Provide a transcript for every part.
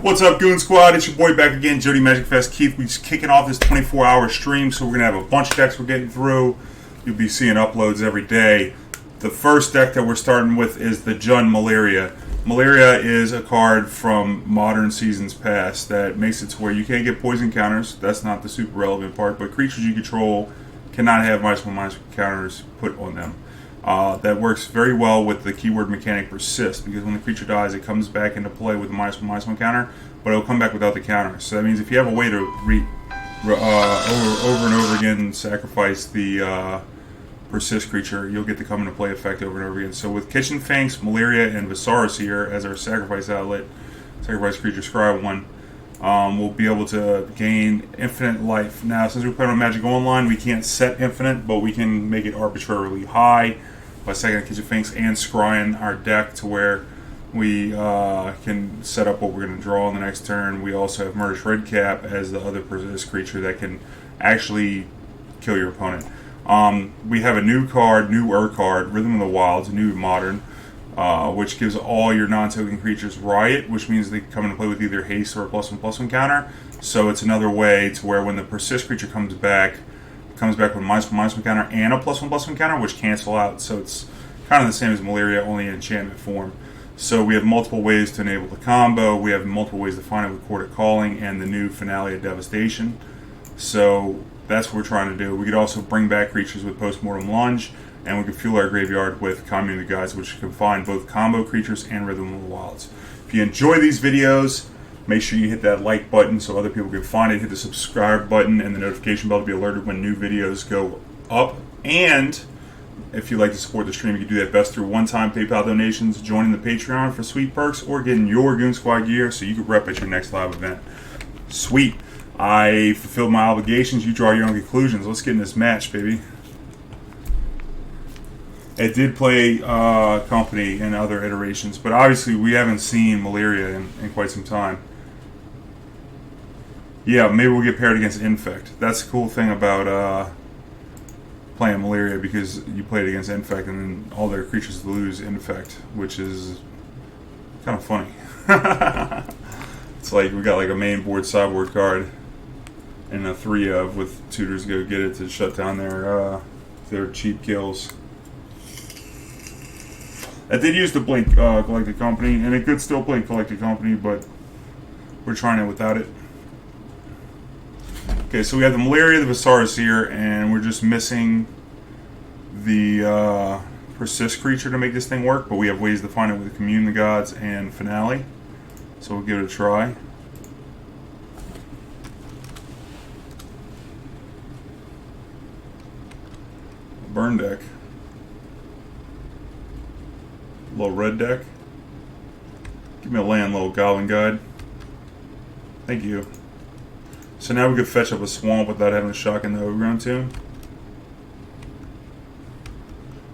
What's up, Goon Squad? It's your boy back again, Jody Magic Fest Keith. We're just kicking off this 24-hour stream, so we're going to have a bunch of decks we're getting through. You'll be seeing uploads every day. The first deck that we're starting with is the Jund Meliria. Meliria is a card from modern seasons past that makes it to where you can't get poison counters. That's not the super relevant part, but creatures you control cannot have -1/-1 counters put on them. That works very well with the keyword mechanic Persist, because when the creature dies, it comes back into play with a -1/-1 counter, but it'll come back without the counter. So that means if you have a way to over and over again sacrifice the Persist creature, you'll get the come into play effect over and over again. So with Kitchen Finks, Meliria, and Viscera Seer as our sacrifice outlet, sacrifice creature scry one, we'll be able to gain infinite life. Now, since we're playing on Magic Online, we can't set infinite, but we can make it arbitrarily high by sacking Kitchen Finks and scrying our deck to where we can set up what we're going to draw on the next turn. We also have Murderous Redcap as the other Persist creature that can actually kill your opponent. We have a newer card, Rhythm of the Wilds, new modern, which gives all your non-token creatures Riot, which means they come into play with either haste or a +1/+1 counter. So it's another way to where when the Persist creature comes back with -1/-1 counter and a +1/+1 counter, which cancel out. So it's kind of the same as Meliria, only in enchantment form. So we have multiple ways to enable the combo. We have multiple ways to find it with Chord of Calling and the new Finale of Devastation. So that's what we're trying to do. We could also bring back creatures with Postmortem Lunge, and we can fuel our graveyard with Commune the Guides, which can find both combo creatures and Rhythm of the Wilds. If you enjoy these videos, make sure you hit that like button so other people can find it. Hit the subscribe button and the notification bell to be alerted when new videos go up. And if you'd like to support the stream, you can do that best through one-time PayPal donations, joining the Patreon for sweet perks, or getting your Goon Squad gear so you can rep at your next live event. Sweet. I fulfilled my obligations. You draw your own conclusions. Let's get in this match, baby. It did play Company in other iterations, but obviously we haven't seen Meliria in quite some time. Yeah, maybe we'll get paired against Infect. That's the cool thing about playing Meliria, because you play it against Infect and then all their creatures lose Infect, which is kind of funny. It's like we got like a main board sideboard card and a 3-of with tutors go get it to shut down their cheap kills. I did use to play Collective Company, and it could still play Collective Company, but we're trying it without it. Okay, so we have the Meliria, the Viscera Seer, and we're just missing the Persist creature to make this thing work, but we have ways to find it with Commune the Gods and Finale. So we'll give it a try. Burn deck. Little red deck. Give me a land, little Goblin Guide. Thank you. So now we could fetch up a swamp without having to shock in the Overgrown Tomb.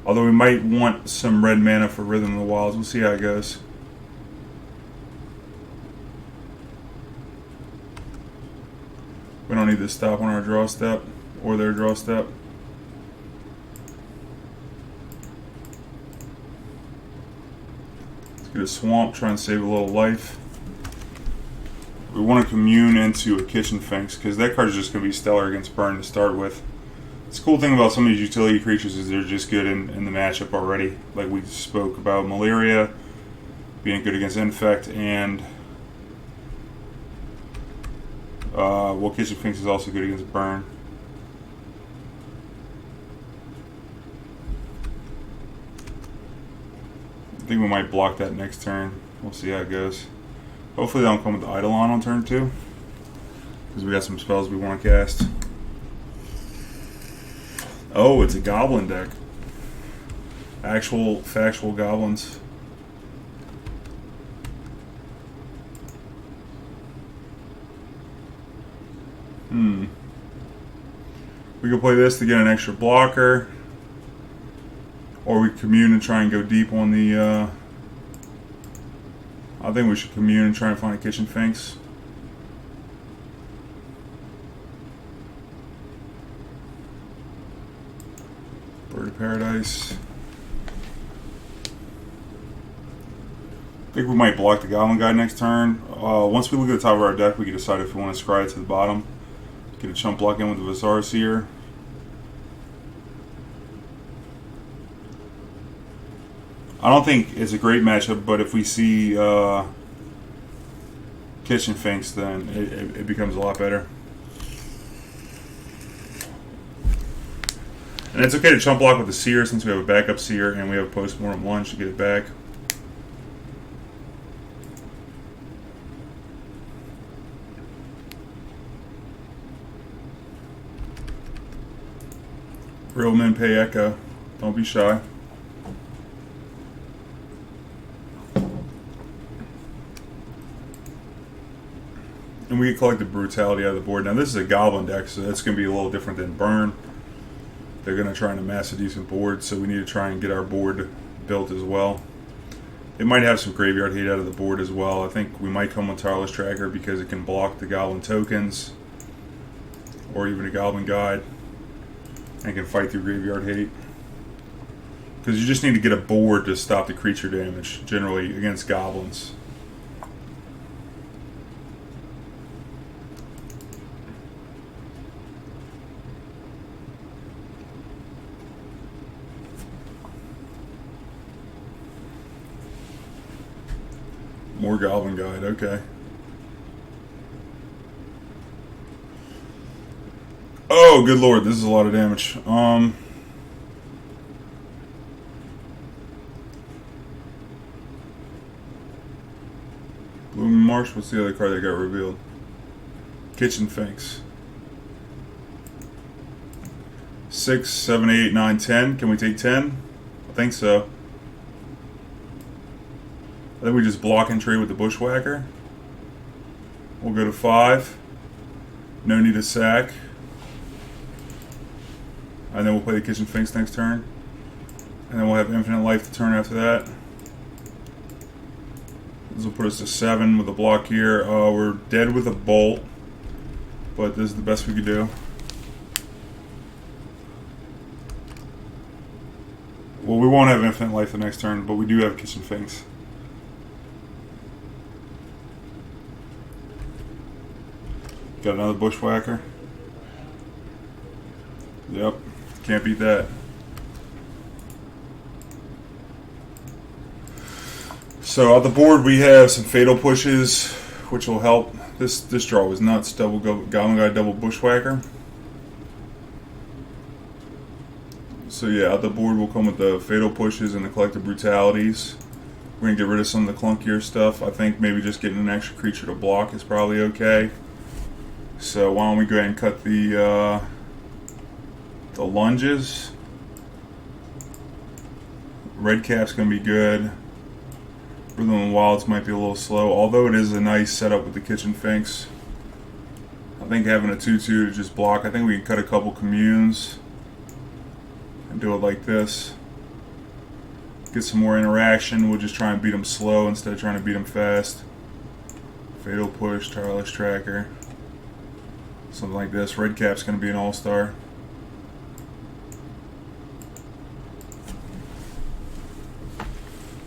Although we might want some red mana for Rhythm of the Wilds. We'll see how it goes. We don't need to stop on our draw step or their draw step. Let's get a swamp, try and save a little life. We want to Commune into a Kitchen Finks, because that card is just going to be stellar against burn to start with. The cool thing about some of these utility creatures is they're just good in the matchup already. Like we spoke about Meliria being good against Infect, and well, Kitchen Finks is also good against burn. I think we might block that next turn. We'll see how it goes. Hopefully they don't come with the Eidolon on turn 2, because we got some spells we want to cast. Oh, it's a goblin deck. Factual goblins. We could play this to get an extra blocker, or we Commune and try and go deep on the I think we should Commune and try and find a Kitchen Finks. Bird of Paradise. I think we might block the Goblin Guide next turn. Once we look at the top of our deck, we can decide if we want to scry it to the bottom. Get a chump block in with the Viscera Seer. I don't think it's a great matchup, but if we see Kitchen Finks, then it becomes a lot better. And it's okay to chump block with the Seer since we have a backup Seer and we have a Postmortem Lunge to get it back. Real men pay echo. Don't be shy. And we get Collective Brutality out of the board. Now this is a Goblin deck, so that's going to be a little different than Burn. They're going to try and amass a decent board, so we need to try and get our board built as well. It might have some graveyard hate out of the board as well. I think we might come with Tireless Tracker because it can block the Goblin tokens, or even a Goblin Guide, and can fight through graveyard hate. Because you just need to get a board to stop the creature damage, generally, against goblins. More Goblin Guide, okay. Oh, good lord, this is a lot of damage. Blooming Marsh, what's the other card that got revealed? Kitchen Finks. 6, 7, 8, 9, 10. Can we take 10? I think so. I think we just block and trade with the Bushwhacker. We'll go to 5. No need to sack. And then we'll play the Kitchen Finks next turn. And then we'll have infinite life to turn after that. This will put us to 7 with a block here. We're dead with a bolt. But this is the best we could do. Well, we won't have infinite life the next turn, but we do have Kitchen Finks. Got another Bushwhacker. Yep, can't beat that. So on the board we have some Fatal Pushes, which will help. This draw was nuts. Double Goblin Guy, double Bushwhacker. So yeah, out the board will come with the Fatal Pushes and the Collective Brutalities. We're gonna get rid of some of the clunkier stuff. I think maybe just getting an extra creature to block is probably okay. So why don't we go ahead and cut the lunges. Redcap's going to be good. Rhythm and Wilds might be a little slow, although it is a nice setup with the Kitchen Finks. I think having a 2/2 to just block, I think we can cut a couple communes and do it like this. Get some more interaction. We'll just try and beat them slow instead of trying to beat them fast. Fatal Push, Tireless Tracker. Something like this. Redcap's going to be an all-star.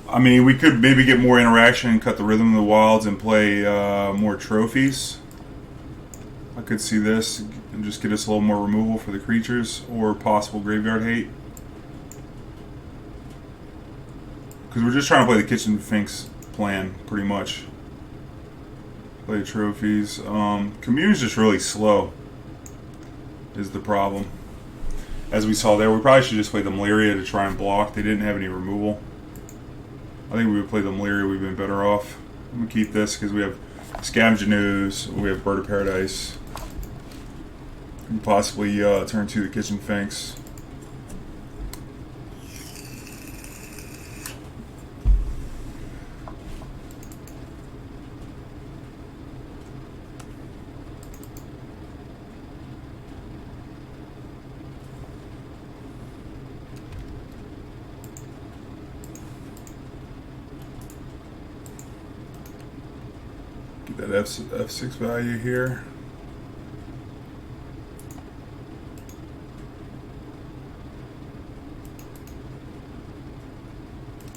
I mean, we could maybe get more interaction and cut the Rhythm of the Wilds and play more trophies. I could see this and just get us a little more removal for the creatures or possible graveyard hate. Because we're just trying to play the Kitchen Finks plan, pretty much. Play trophies. Commune's just really slow, is the problem. As we saw there, we probably should just play the Meliria to try and block. They didn't have any removal. I think we would play the Meliria, we've been better off. I'm going to keep this because we have Scavenging Ooze, we have Bird of Paradise. And possibly turn to the Kitchen Finks. Get that F6 value here.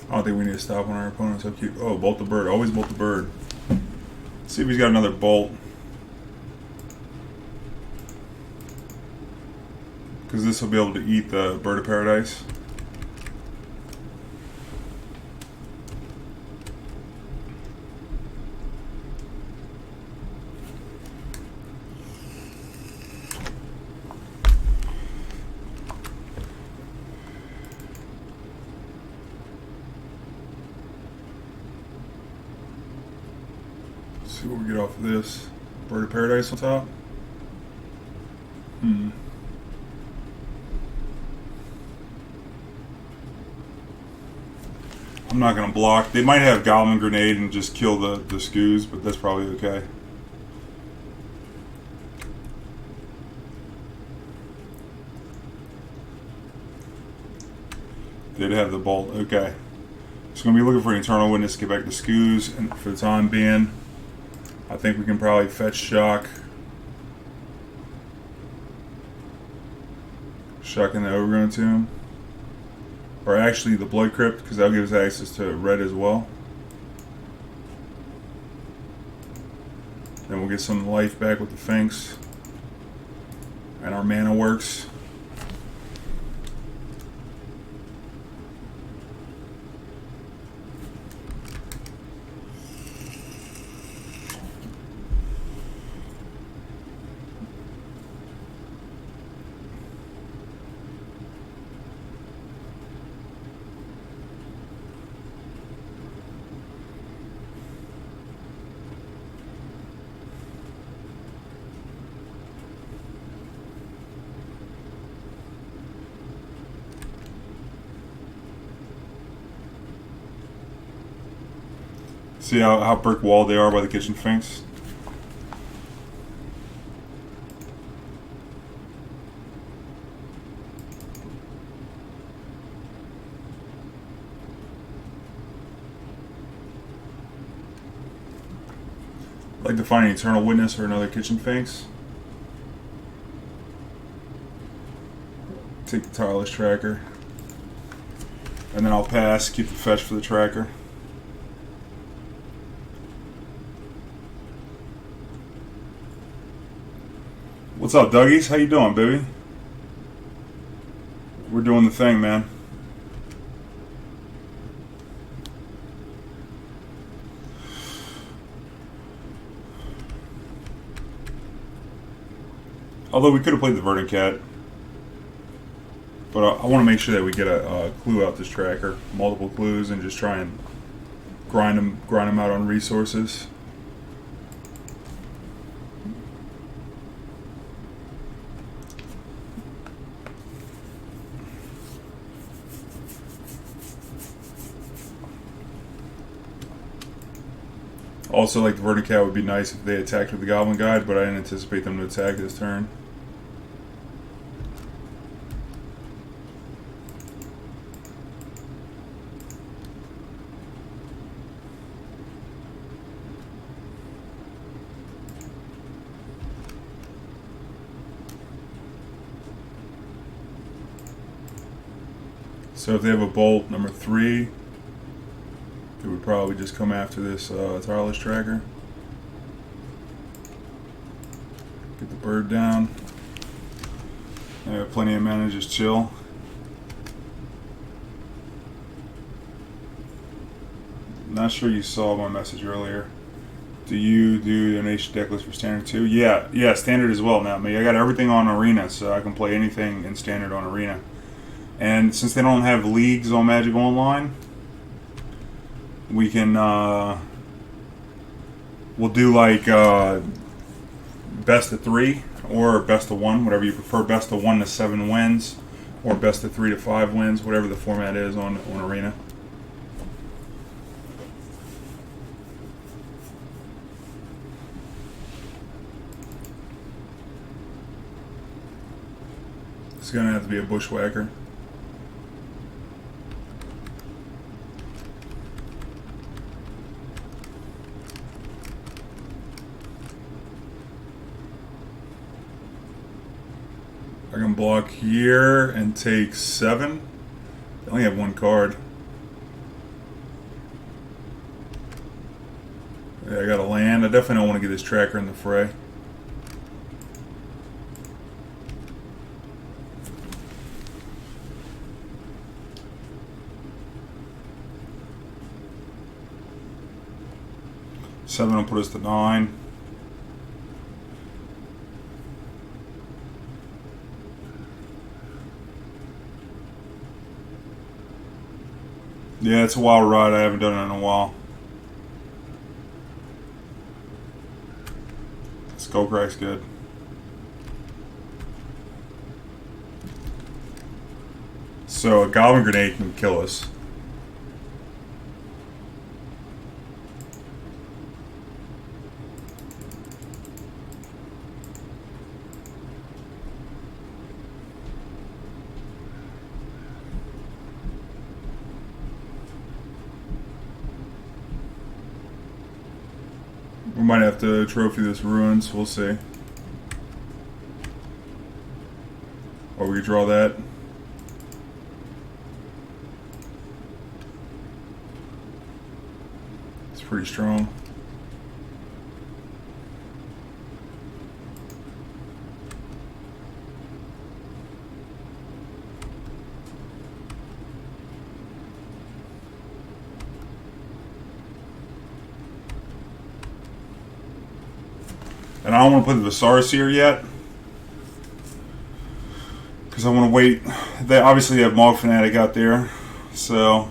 I don't think we need to stop on our opponents. Oh, bolt the bird. Always bolt the bird. See if he's got another bolt. Because this will be able to eat the Bird of Paradise. See what we get off of this. Bird of Paradise on top. I'm not going to block. They might have Goblin Grenade and just kill the Skoos, but that's probably okay. Did have the bolt. Okay. Just going to be looking for an Eternal Witness to get back the Skoos, and for the time being, I think we can probably fetch Shock. Shock in the Overgrown Tomb. Or actually the Blood Crypt, because that'll give us access to red as well. Then we'll get some life back with the Finks. And our mana works. See how brick walled they are by the Kitchen Finks? I'd like to find an Eternal Witness or another Kitchen Finks. Take the Tireless Tracker. And then I'll pass, keep the fetch for the tracker. What's up, Dougies? How you doing, baby? We're doing the thing, man. Although we could have played the Verdant Cat. But I want to make sure that we get a clue out this tracker. Multiple clues and just try and grind them out on resources. Also, like the Verdant Cat would be nice if they attacked with the Goblin Guide, but I didn't anticipate them to attack this turn. So if they have a bolt, number 3, it would probably just come after this Tireless Tracker. Get the bird down. I have plenty of mana, just chill. Not sure you saw my message earlier. Do you do donation deck list for Standard too? Yeah, Standard as well now. I got everything on Arena, so I can play anything in Standard on Arena. And since they don't have leagues on Magic Online, we can we'll do like best of 3 or best of 1, whatever you prefer. Best of 1 to 7 wins, or best of 3 to 5 wins, whatever the format is on Arena. It's gonna have to be a Bushwhacker. I can block here and take 7. I only have 1 card. Yeah, I got to land. I definitely don't want to get this tracker in the fray. Seven will put us to 9. Yeah, it's a wild ride. I haven't done it in a while. Skullcrack's good. So a Goblin Grenade can kill us. We might have to trophy this Ruins, we'll see. Or we draw that. It's pretty strong. And I don't want to put the Viscera Seer yet, because I want to wait. They obviously have Mog Fanatic out there, so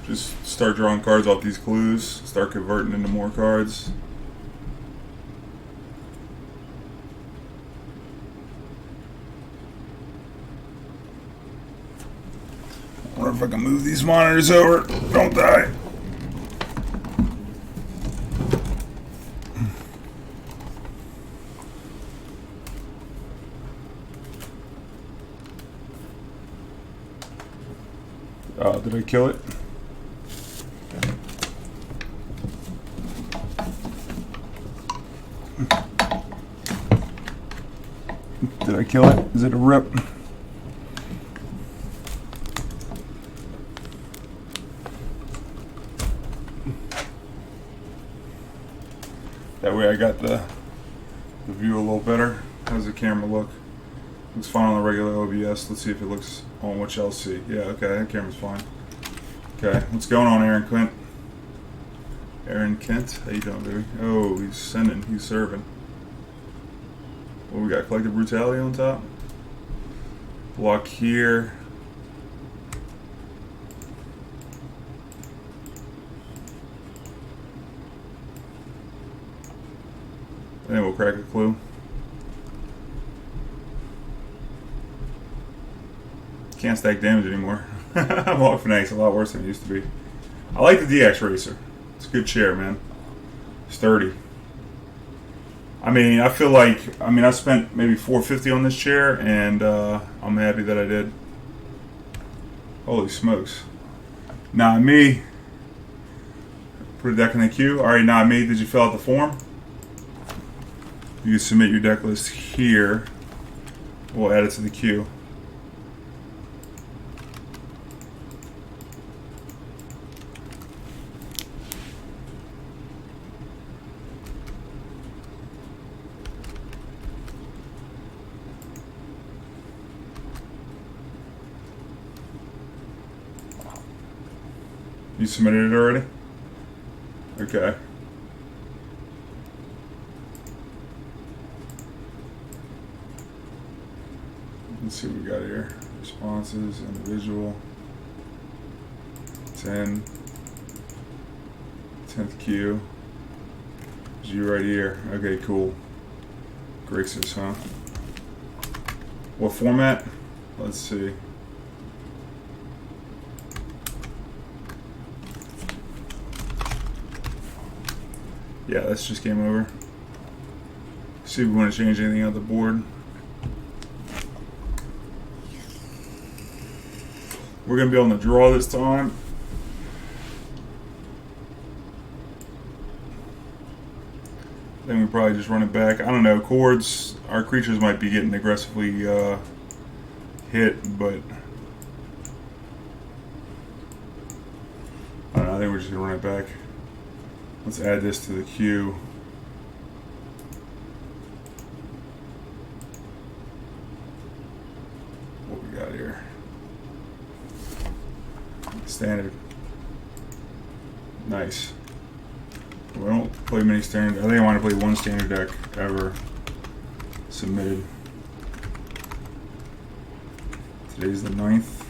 just start drawing cards off these clues, start converting into more cards. I wonder if I can move these monitors over. Don't die. Did I kill it? Did I kill it? Is it a rip? That way I got the view a little better. How's the camera look? Looks fine on the regular OBS. Let's see if it looks on what y'all see. Yeah, okay, that camera's fine. Okay, what's going on, Aaron Quint? Aaron Kent, how you doing, baby? Oh, he's sending, he's serving. What we got? Collective Brutality on top. Block here. And then we'll crack a clue. Can't stack damage anymore. Mog Fanatic's a lot worse than it used to be. I like the DX Racer. It's a good chair, man. Sturdy. I mean, I feel like, I spent maybe $450 on this chair, and I'm happy that I did. Holy smokes. Not me. Put a deck in the queue. Alright, not me. Did you fill out the form? You can submit your deck list here. We'll add it to the queue. You submitted it already? Okay. Let's see what we got here. Responses, individual. 10. 10th queue. Is you right here. Okay, cool. Grixis, huh? What format? Let's see. Yeah, that's just game over. See if we want to change anything on the board. We're going to be on the draw this time. Then we probably just run it back. I don't know. Chords, our creatures might be getting aggressively hit, but just gonna run it back. Let's add this to the queue. What we got here? Standard. Nice. We don't play many standard. I think I want to play one standard deck ever submitted. Today's the 9th.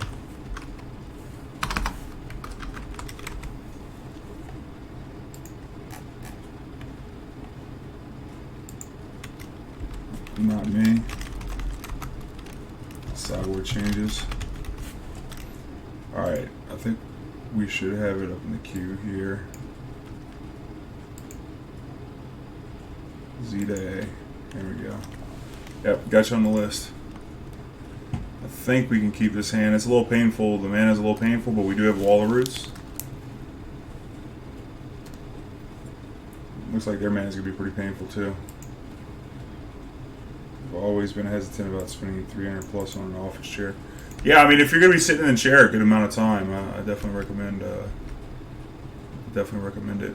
Not me. Sideboard changes. Alright, I think we should have it up in the queue here. Z to A. There we go. Yep, got you on the list. I think we can keep this hand. It's a little painful. The mana is a little painful, but we do have Wall of Roots. Looks like their mana is going to be pretty painful too. I've always been hesitant about spending 300 plus on an office chair. Yeah, I mean, if you're going to be sitting in the chair a good amount of time, I definitely recommend it.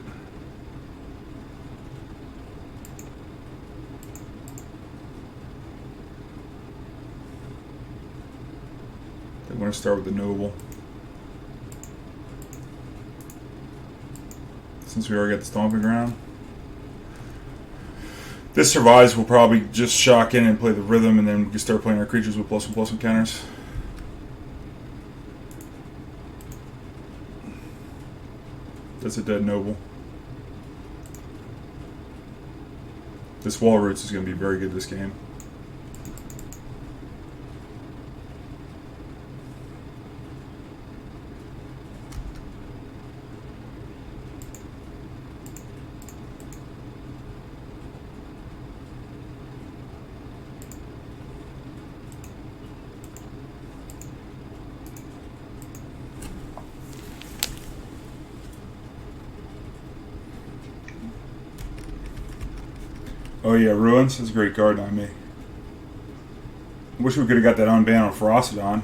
I'm going to start with the Noble. Since we already got the Stomping Ground. This survives, we'll probably just shock in and play the Rhythm, and then we can start playing our creatures with +1/+1 counters. That's a dead Noble. This Wall Roots is going to be very good this game. Oh yeah, Ruins is a great card on me. Wish we could have got that unban on Ferocidon.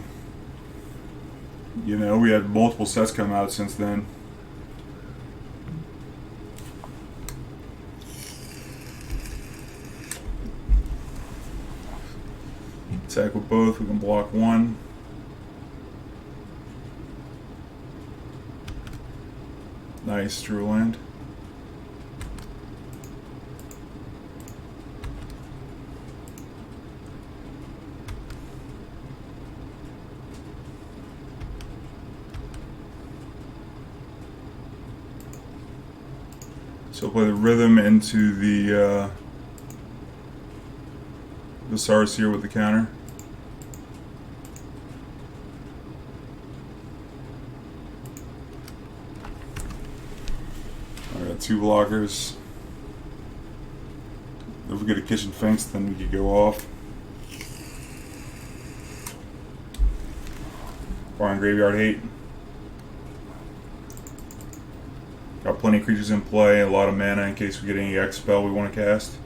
You know, we had multiple sets come out since then. Attack with both, we can block one. Nice, Drew land. So play the Rhythm into the Viscera Seer with the counter. I got 2 blockers. If we get a Kitchen Finks, then we could go off. Barn Graveyard Hate. Got plenty of creatures in play, a lot of mana in case we get any X spell we want to cast.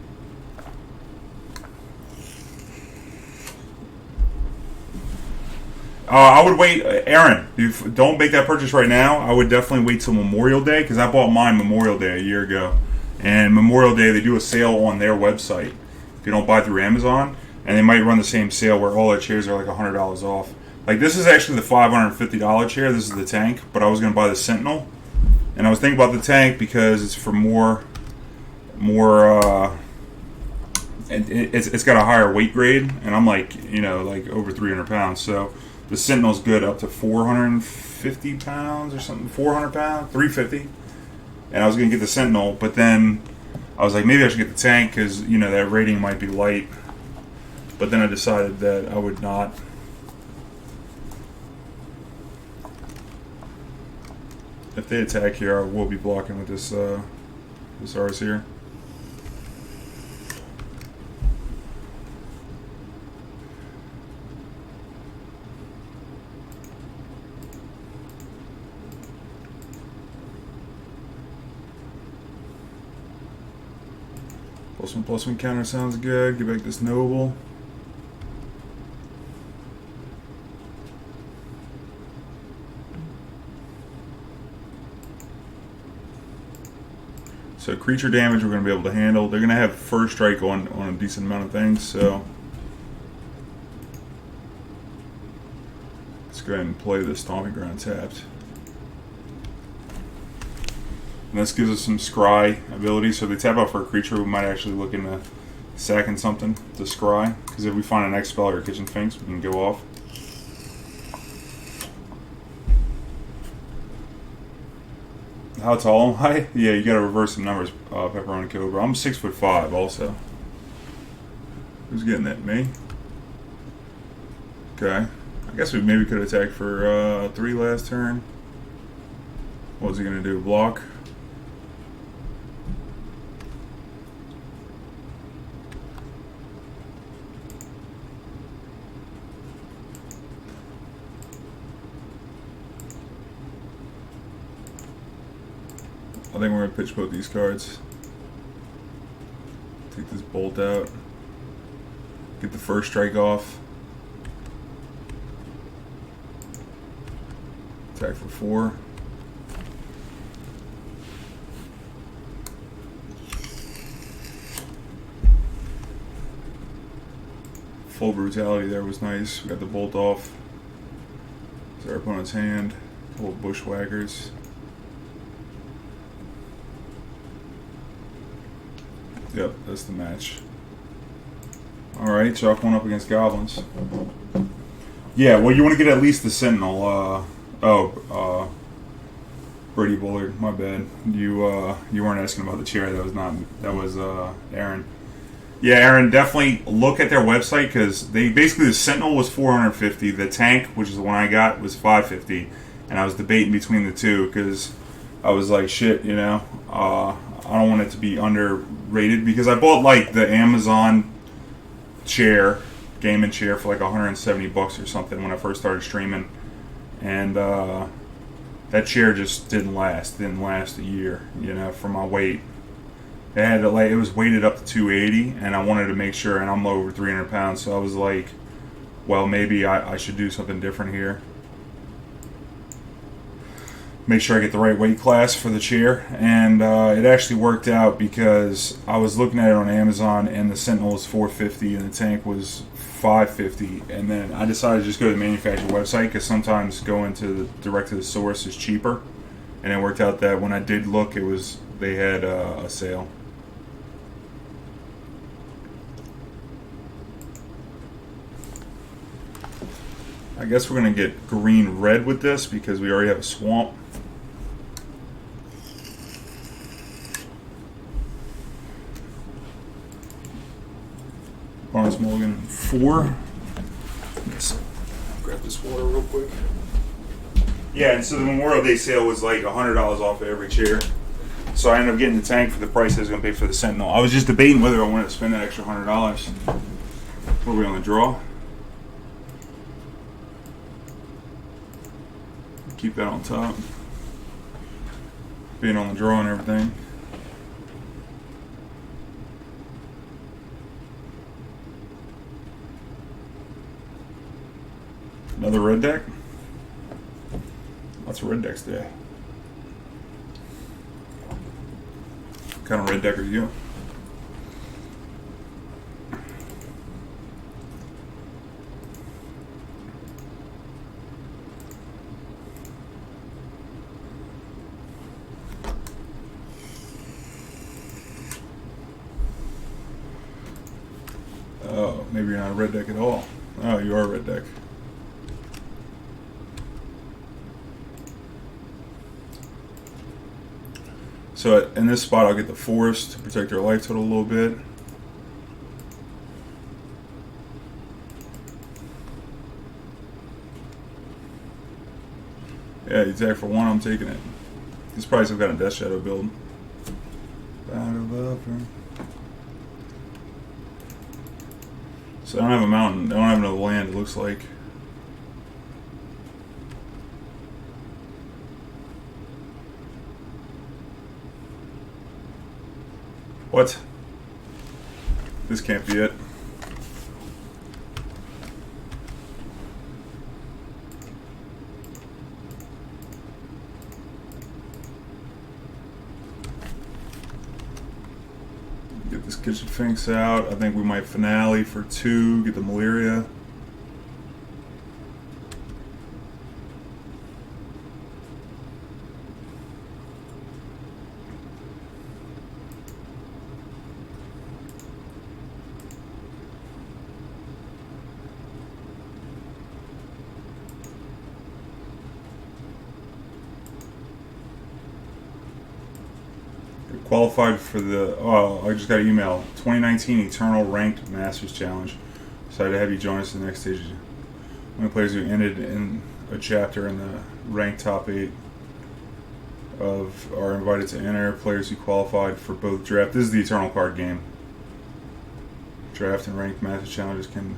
I would wait, Aaron, don't make that purchase right now. I would definitely wait till Memorial Day, because I bought mine Memorial Day a year ago. And Memorial Day, they do a sale on their website if you don't buy through Amazon. And they might run the same sale where all their chairs are like $100 off. Like, this is actually the $550 chair. This is the tank, but I was going to buy the Sentinel. And I was thinking about the tank because it's for it's got a higher weight grade, and I'm like, you know, like over 300 pounds. So the Sentinel's good up to 450 pounds or something, 400 pounds, 350. And I was going to get the Sentinel, but then I was like, maybe I should get the tank because, you know, that rating might be light. But then I decided that I would not. If they attack here, I will be blocking with this Rs here. +1/+1 counter sounds good. Get back this Noble. So creature damage we're going to be able to handle. They're going to have first strike on a decent amount of things, so let's go ahead and play the Stomping Ground tapped. And this gives us some scry ability, so if they tap out for a creature, we might actually look into sacking something to scry, because if we find an X spell or Kitchen Finks, we can go off. How tall am I? Yeah, you gotta reverse some numbers, Pepperoni Cobra. I'm 6'5" also. Who's getting that? Me? Okay. I guess we maybe could attack for 3 last turn. What was he gonna do? Block? I think we're going to pitch both these cards. Take this bolt out. Get the first strike off. Attack for 4. Full brutality there was nice. We got the bolt off. It's our opponent's hand. A couple of bushwhackers. Yep, that's the match. Alright, chalk one up against goblins. Yeah, well, you want to get at least the Sentinel. Brady Bullard, my bad. You weren't asking about the chair. That was Aaron. Yeah, Aaron, definitely look at their website, because basically the Sentinel was $450. The tank, which is the one I got, was $550, and I was debating between the two because I was like, shit, you know, I don't want it to be underrated, because I bought like the Amazon chair, gaming chair, for like $170 or something when I first started streaming, and that chair just didn't last a year, you know, for my weight. It was weighted up to 280, and I wanted to make sure, and I'm over 300 pounds, so I was like, well, maybe I should do something different here. Make sure I get the right weight class for the chair, and it actually worked out, because I was looking at it on Amazon, and the Sentinel was $450 and the tank was $550, and then I decided to just go to the manufacturer website, because sometimes going direct to the source is cheaper, and it worked out that when I did look, they had a sale. I guess we're going to get green-red with this, because we already have a swamp. Barnes Mulligan 4. Let's grab this water real quick. Yeah, and so the Memorial Day sale was like $100 off of every chair. So I ended up getting the tank for the price I was going to pay for the Sentinel. I was just debating whether I wanted to spend that extra $100. What are we on the draw? Keep that on top. Being on the draw and everything. Another red deck? Lots of red decks today. What kind of red deck are you? Oh, maybe you're not a red deck at all. Oh, you are a red deck. So in this spot, I'll get the Forest to protect their life total a little bit. Yeah, you attack for 1, I'm taking it. This probably some kind of Death Shadow build. So I don't have a mountain. I don't have another land, it looks like. What? This can't be it. Get this Kitchen Finks out. I think we might finale for 2. Get the Meliria. Qualified for the, I just got an email. 2019 Eternal Ranked Masters Challenge. Excited to have you join us in the next stage. Only players who ended in a chapter in the ranked top 8 are invited to enter. Players who qualified for both draft. This is the Eternal card game. Draft and ranked Masters Challenges can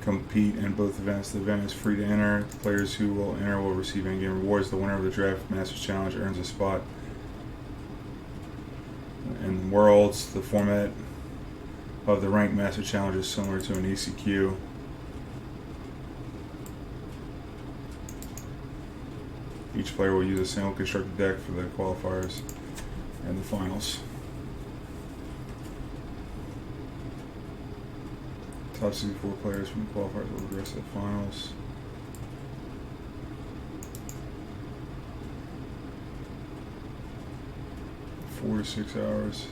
compete in both events. The event is free to enter. The players who will enter will receive in-game rewards. The winner of the Draft Masters Challenge earns a spot in Worlds. The format of the Ranked Master Challenge is similar to an ECQ. Each player will use a single constructed deck for the qualifiers and the finals. Top 64 players from the qualifiers will progress to the finals. Four to 6 hours.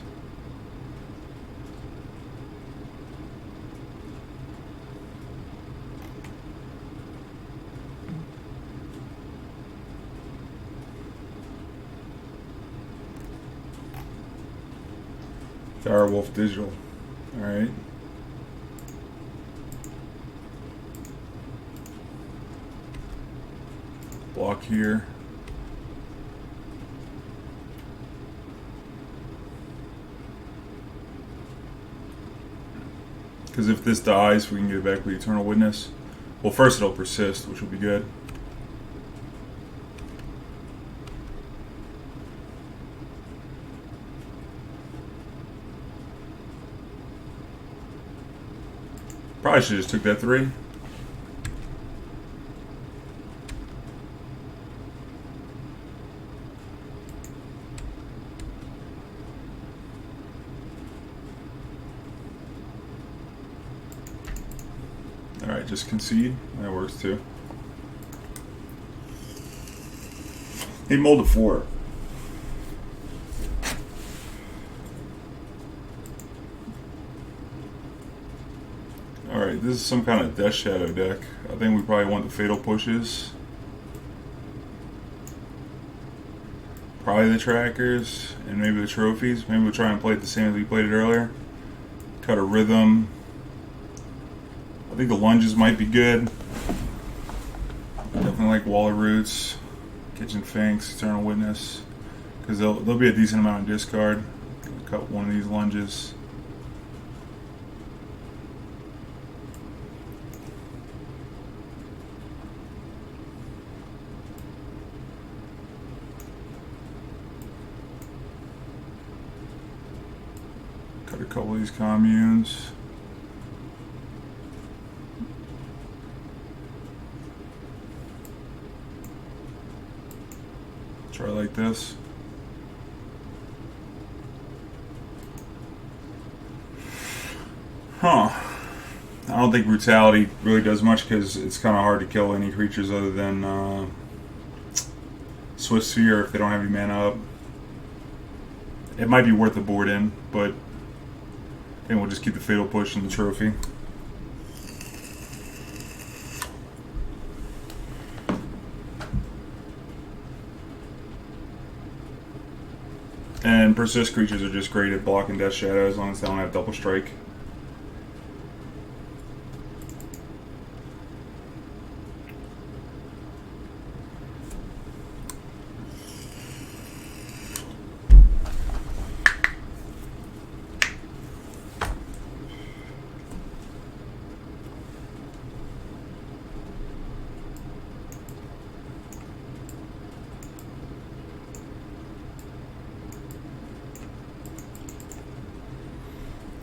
Direwolf Digital. Alright. Block here. Because if this dies, we can get it back with Eternal Witness. Well, first it'll persist, which will be good. Probably should have just took that 3. Alright, just concede. That works too. He molded 4. Alright, this is some kind of Death Shadow deck. I think we probably want the Fatal Pushes. Probably the Trackers, and maybe the Trophies. Maybe we'll try and play it the same as we played it earlier. Cut a Rhythm. I think the Lunges might be good. Definitely like Wall of Roots, Kitchen Finks, Eternal Witness. Because there'll be a decent amount of discard. Cut one of these Lunges. Cut a couple of these Communes. Try like this. Huh. I don't think Brutality really does much because it's kind of hard to kill any creatures other than Swift Sphere if they don't have any mana up. It might be worth the board in, but I think we'll just keep the Fatal Push and the Trophy. And Persist creatures are just great at blocking Death Shadow as long as they don't have Double Strike.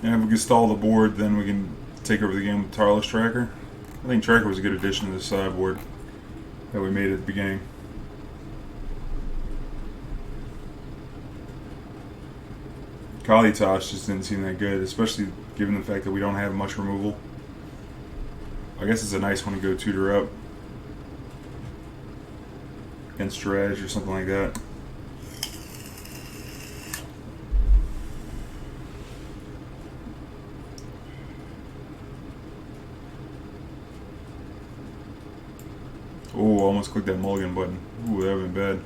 And if we can stall the board, then we can take over the game with Tireless Tracker. I think Tracker was a good addition to the sideboard that we made at the beginning. Kalitosh just didn't seem that good, especially given the fact that we don't have much removal. I guess it's a nice one to go tutor up against Dredge or something like that. Oh, almost clicked that mulligan button. Ooh, that would have been bad.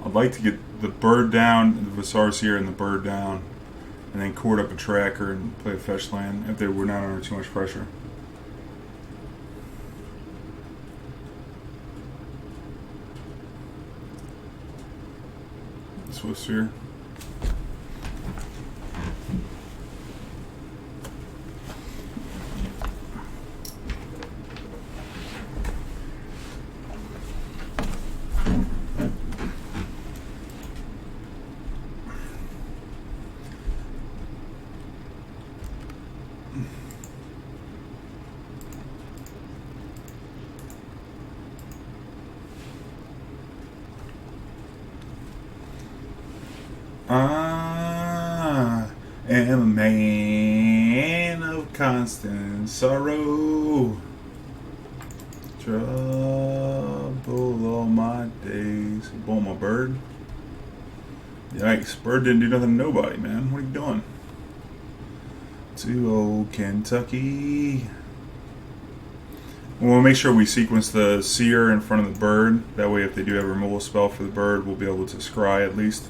I'd like to get the bird down, the Viscera Seer and the bird down, and then Chord up a tracker and play a fetch land if they were not under too much pressure. Swift Sphere. I am a man of constant sorrow, trouble all my days. Boom, my bird. Yikes, bird didn't do nothing to nobody, man. What are you doing? To old Kentucky. We'll make sure we sequence the Seer in front of the bird. That way, if they do have a removal spell for the bird, we'll be able to scry at least.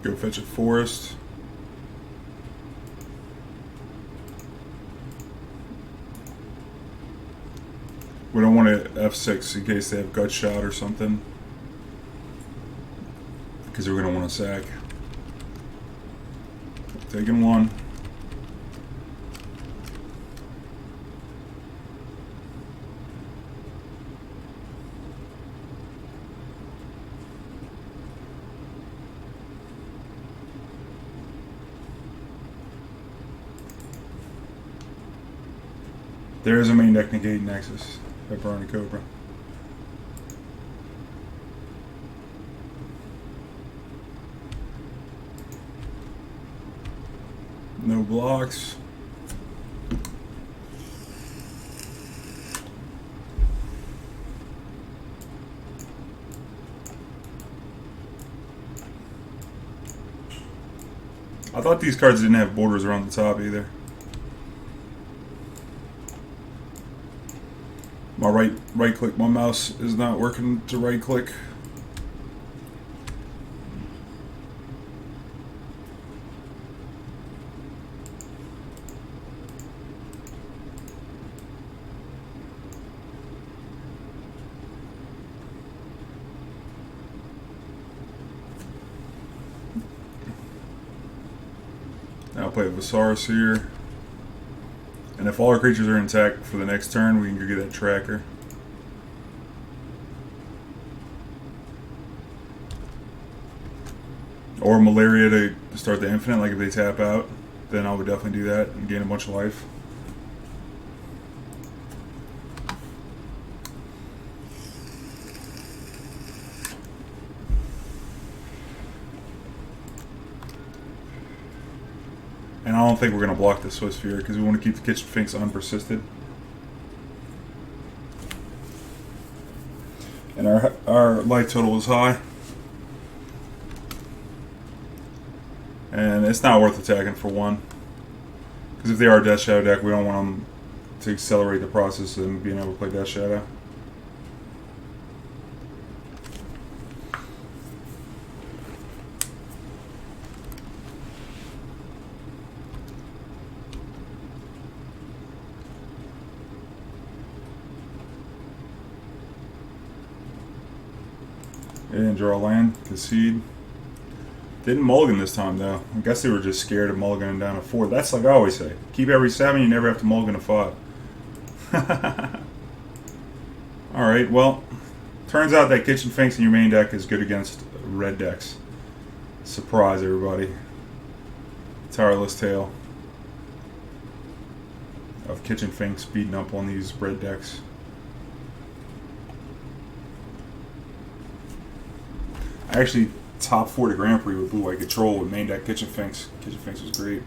Go fetch a forest. We don't want to F6 in case they have gut shot or something, because we're going to want to sack. Taking one. There is a main deck negate Nexus by Burning Cobra. No blocks. I thought these cards didn't have borders around the top either. My right click, my mouse is not working to right click. Now I'll play a Viscera Seer. And if all our creatures are intact for the next turn, we can go get that tracker. Or Meliria to start the infinite, like if they tap out, then I would definitely do that and gain a bunch of life. And I don't think we're going to block the Swiss Sphere because we want to keep the Kitchen Finks unpersisted. And our life total is high. And it's not worth attacking for one. Because if they are a Death Shadow deck, we don't want them to accelerate the process of them being able to play Death Shadow. And draw land, concede. Didn't mulligan this time though. I guess they were just scared of mulliganing down a 4. That's like I always say. Keep every 7, you never have to mulligan a 5. Alright, well, turns out that Kitchen Finks in your main deck is good against red decks. Surprise everybody. Tireless tale of Kitchen Finks beating up on these red decks. I actually top 4 to Grand Prix with Blue White Control with main deck Kitchen Finks. Kitchen Finks was great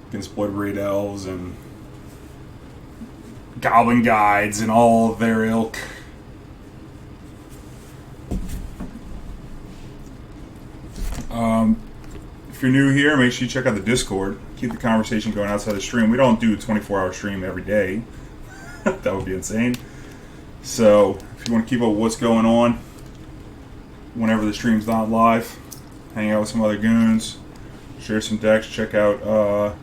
against Blood Braid Elves and Goblin Guides and all of their ilk. If you're new here, make sure you check out the Discord. Keep the conversation going outside the stream. We don't do a 24-hour stream every day. That would be insane. So if you want to keep up with what's going on, whenever the stream's not live, hang out with some other goons, share some decks, check out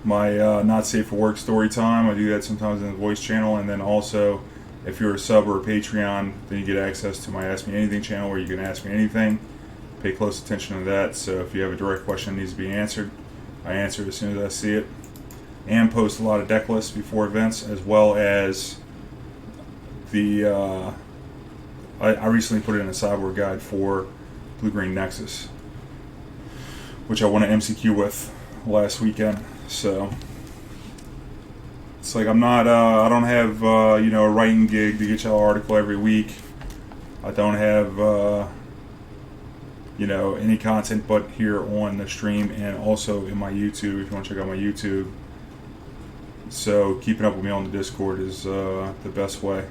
my Not Safe for Work story time. I do that sometimes in the voice channel, and then also if you're a sub or a Patreon, then you get access to my Ask Me Anything channel where you can ask me anything. Pay close attention to that, so if you have a direct question that needs to be answered, I answer it as soon as I see it. And post a lot of deck lists before events, as well as the I recently put in a sideboard guide for Blue-Green Nexus, which I won an MCQ with last weekend. So it's like I'm not, I don't have, you know, a writing gig to get y'all an article every week. I don't have, you know, any content but here on the stream and also in my YouTube, if you want to check out my YouTube. So keeping up with me on the Discord is the best way.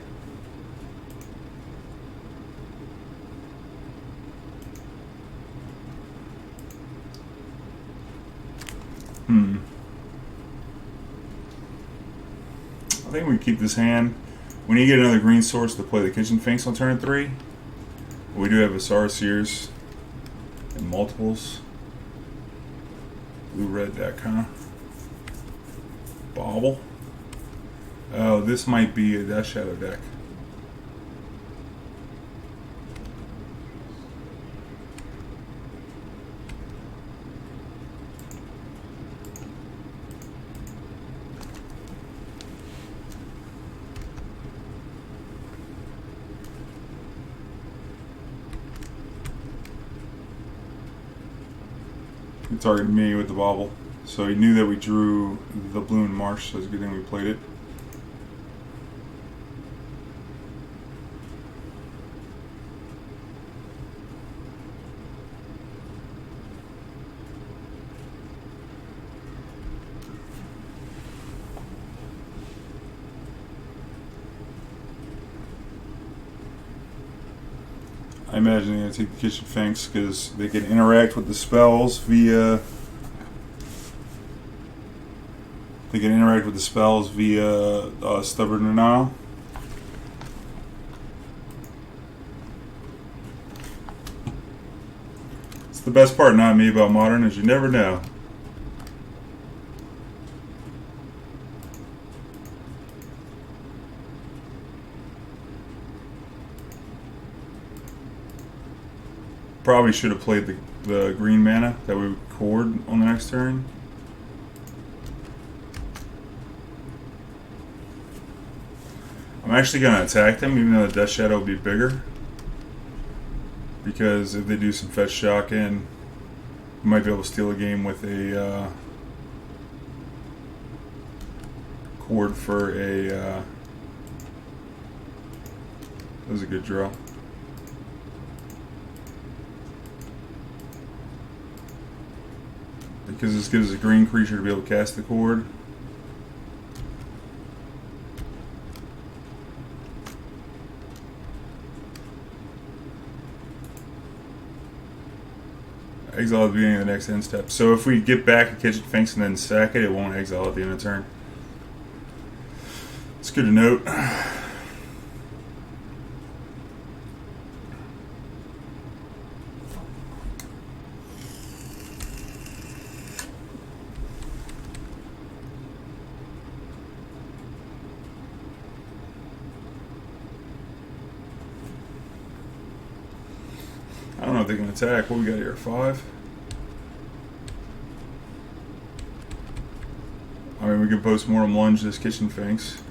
I think we keep this hand. We need to get another green source to play the Kitchen Finks on turn 3. We do have Viscera Seers and multiples. Blue-red deck, huh? Bobble. Oh, this might be a Death Shadow deck. He targeted me with the bobble, so he knew that we drew the Blooming Marsh, so it's a good thing we played it. I imagine they're going to take the Kitchen Finks because they can interact with the spells via... They can interact with the spells via Stubborn Denial. It's the best part, not me, about Modern, is you never know. Probably should have played the green mana that we record on the next turn. I'm actually going to attack them, even though the Death Shadow will be bigger. Because if they do some fetch shock in, we might be able to steal a game with a Chord for a... that was a good draw. Because this gives a green creature to be able to cast the Chord. Exile at the beginning of the next end step. So if we get back a Kitchen Finks and then sack it, it won't exile at the end of the turn. good to note. I don't know if they can attack. What we got here? 5? I mean, we can Postmortem Lunge this Kitchen Finks.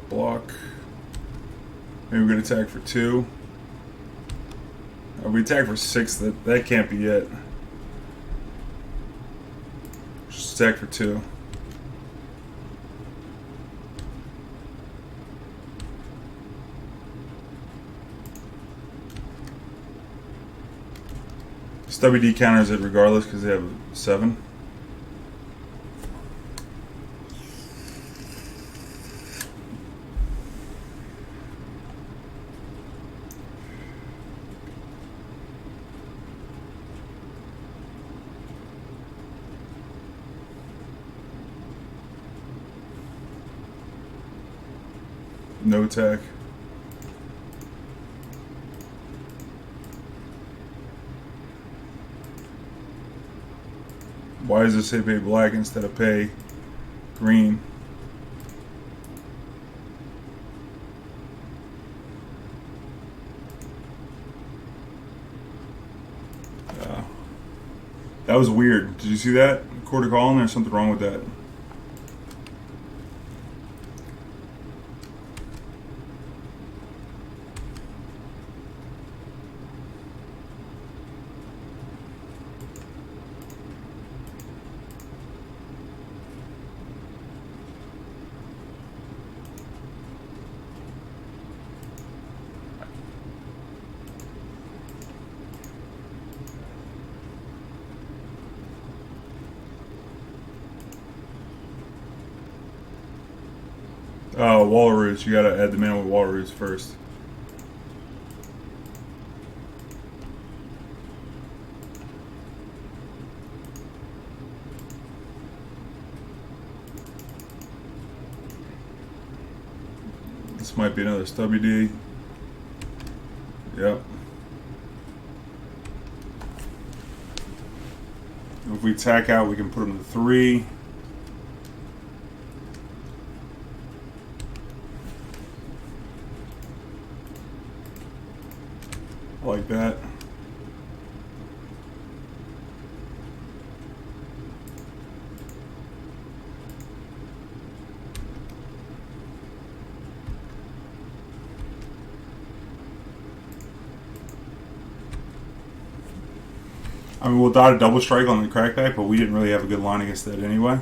Block. Maybe we're gonna attack for 2. We attack for 6. That can't be it. Just attack for 2. WD counters it regardless because they have 7. No attack. Why does it say pay black instead of pay green? That was weird. Did you see that? Chord of Calling? There's something wrong with that. Wall roots. You gotta add the mana with wall roots first. This might be another stubby D. Yep. If we tack out, we can put them to 3. Like that. I mean, we'll dot a double strike on the crackback, but we didn't really have a good line against that anyway.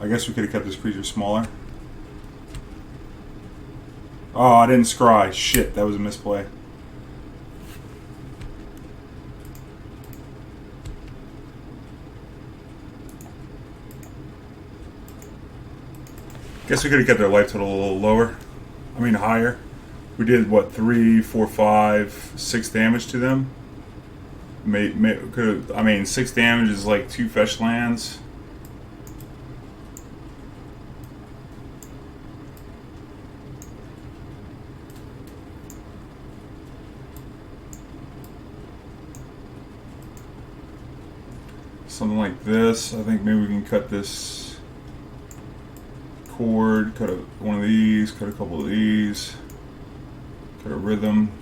I guess we could have kept this creature smaller. Oh, I didn't scry. Shit, that was a misplay. Guess we could have kept their life total a little lower. I mean, higher. We did, what, 3, 4, 5, 6 damage to them? I mean, 6 damage is like 2 fetch lands. Something like this. I think maybe we can cut this chord, cut one of these, cut a couple of these, cut a rhythm,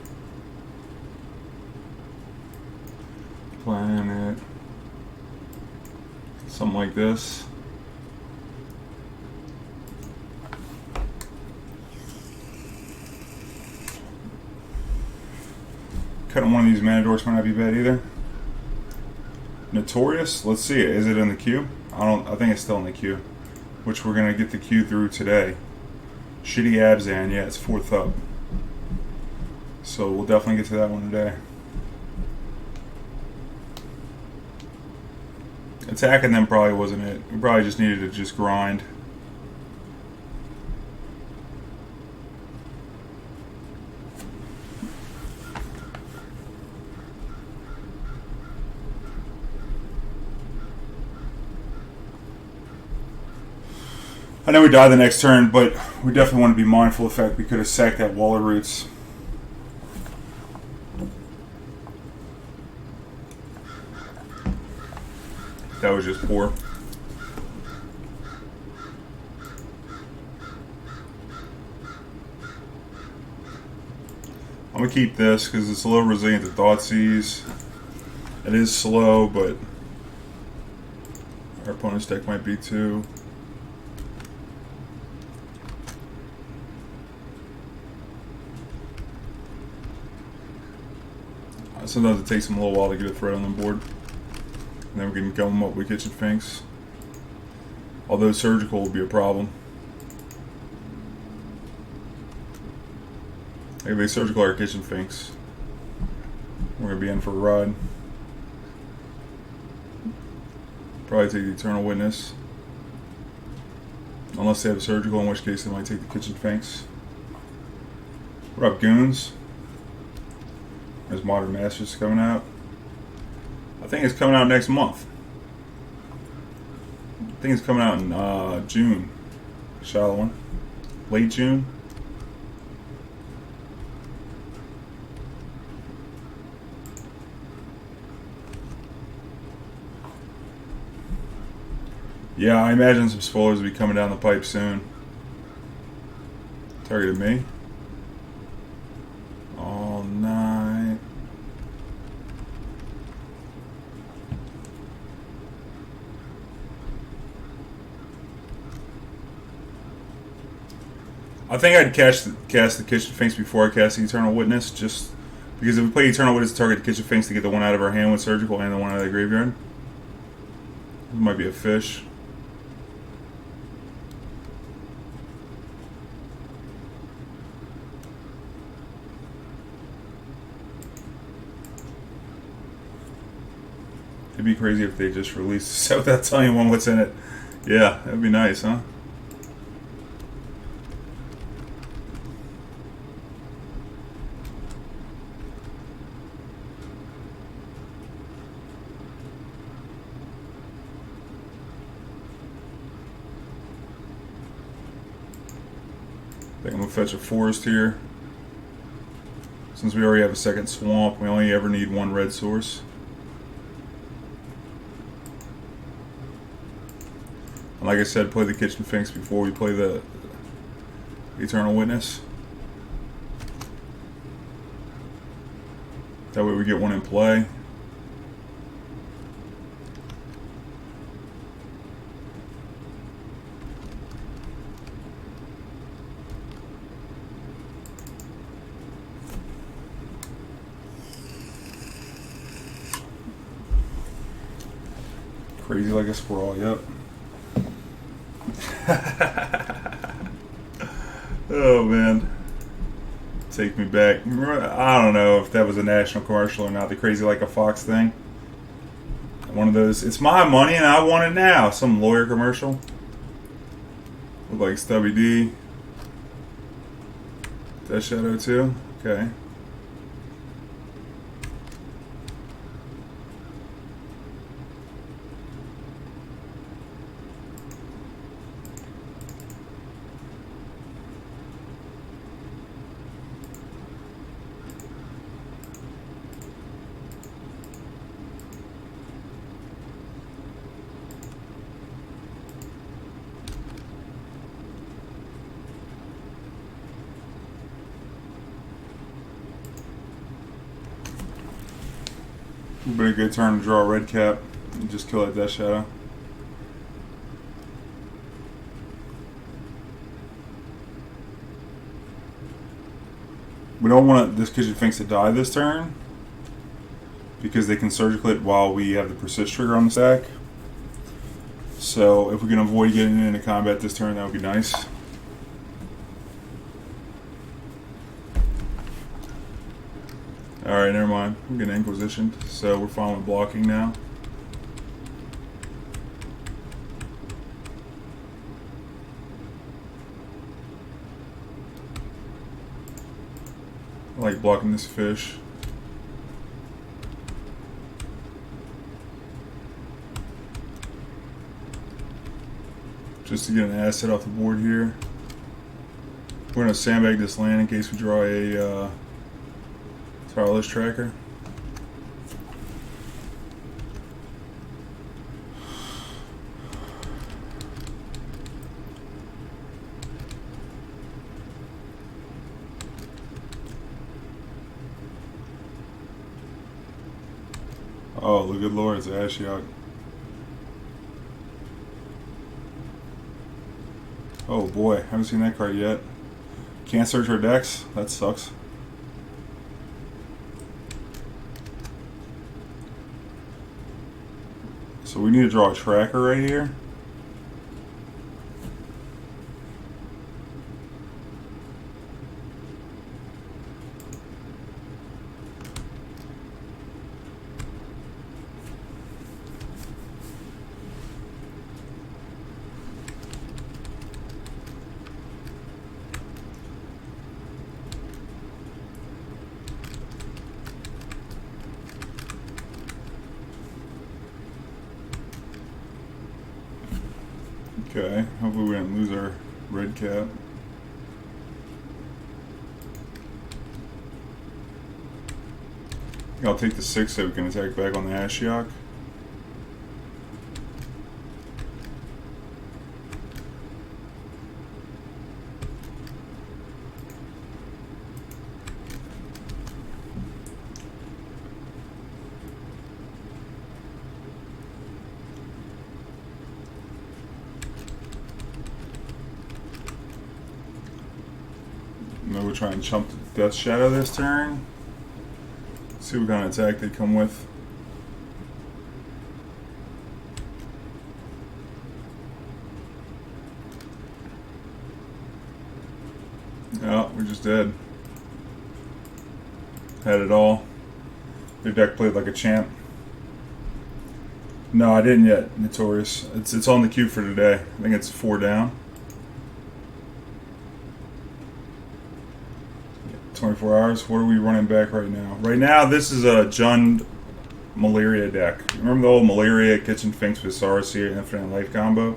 planet, something like this. Cutting one of these Manadors might not be bad either. Notorious. Let's see it. Is it in the queue? I think it's still in the queue, which we're gonna get the queue through today. Shitty Abzan. Yeah, it's 4th up. So we'll definitely get to that one today. Attacking them probably wasn't it. We probably just needed to just grind. I know we die the next turn, but we definitely want to be mindful of the fact we could have sacked that Wall of Roots. That was just poor. I'm going to keep this because it's a little resilient to Thoughtseize. It is slow, but our opponent's deck might be too. Sometimes it takes them a little while to get a threat on the board. And then we can come up with Kitchen Finks. Although Surgical will be a problem. Maybe Surgical or Kitchen Finks. We're going to be in for a ride. Probably take the Eternal Witness. Unless they have Surgical, in which case they might take the Kitchen Finks. What up, goons? There's Modern Masters coming out. I think it's coming out next month. I think it's coming out in June. Shallow one. Late June. Yeah, I imagine some spoilers will be coming down the pipe soon. Targeted me. All night. I think I'd cast the Kitchen Finks before I cast the Eternal Witness, just because if we play Eternal Witness, target the Kitchen Finks to get the one out of our hand with Surgical and the one out of the graveyard. It might be a fish. It'd be crazy if they just released the set without telling anyone what's in it. Yeah, that'd be nice, huh? I think I'm gonna fetch a forest here. Since we already have a second swamp, we only ever need one red source. And like I said, play the Kitchen Finks before we play the Eternal Witness. That way we get one in play. Crazy like a squirrel, yep. Oh man, take me back. I don't know if that was a national commercial or not, the Crazy Like a Fox thing. One of those, it's my money and I want it now. Some lawyer commercial. Look like Stubby D. Death Shadow too? Okay. Would be a good turn to draw a red cap and just kill that Death Shadow. We don't want this Kitchen Finks to die this turn because they can surgical it while we have the persist trigger on the stack. So if we can avoid getting into combat this turn, that would be nice. Alright, never mind. We're getting Inquisitioned, so we're following blocking now. I like blocking this fish. Just to get an asset off the board here. We're going to sandbag this land in case we draw a Tireless Tracker. Oh, the good lord, it's Ashiok. Oh boy, haven't seen that card yet. Can't search our decks? That sucks. So we need to draw a tracker right here. Okay, hopefully we didn't lose our Redcap. I'll take the 6 so we can attack back on the Ashiok. We'll try and chump the Death Shadow this turn. See what kind of attack they come with. Oh, we're just dead. Had it all. Their deck played like a champ. No, I didn't yet, Notorious. It's on the queue for today. I think it's 4 down. 24 hours. What are we running back right now? Right now, this is a Jund Meliria deck. Remember the old Meliria, Kitchen Finks, Viscera Seer, Infinite Life combo?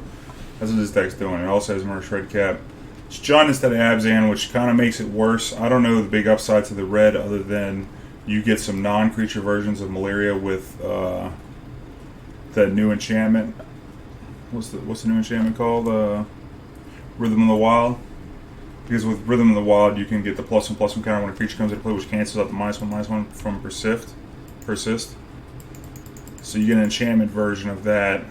That's what this deck's doing. It also has Murderous Redcap. It's Jund instead of Abzan, which kind of makes it worse. I don't know the big upside to the red other than you get some non-creature versions of Meliria with that new enchantment. What's the new enchantment called? Rhythm of the Wild. Because with Rhythm of the Wild, you can get the +1/+1 counter when a creature comes into play, which cancels out the -1/-1 from Persist. So you get an enchantment version of that.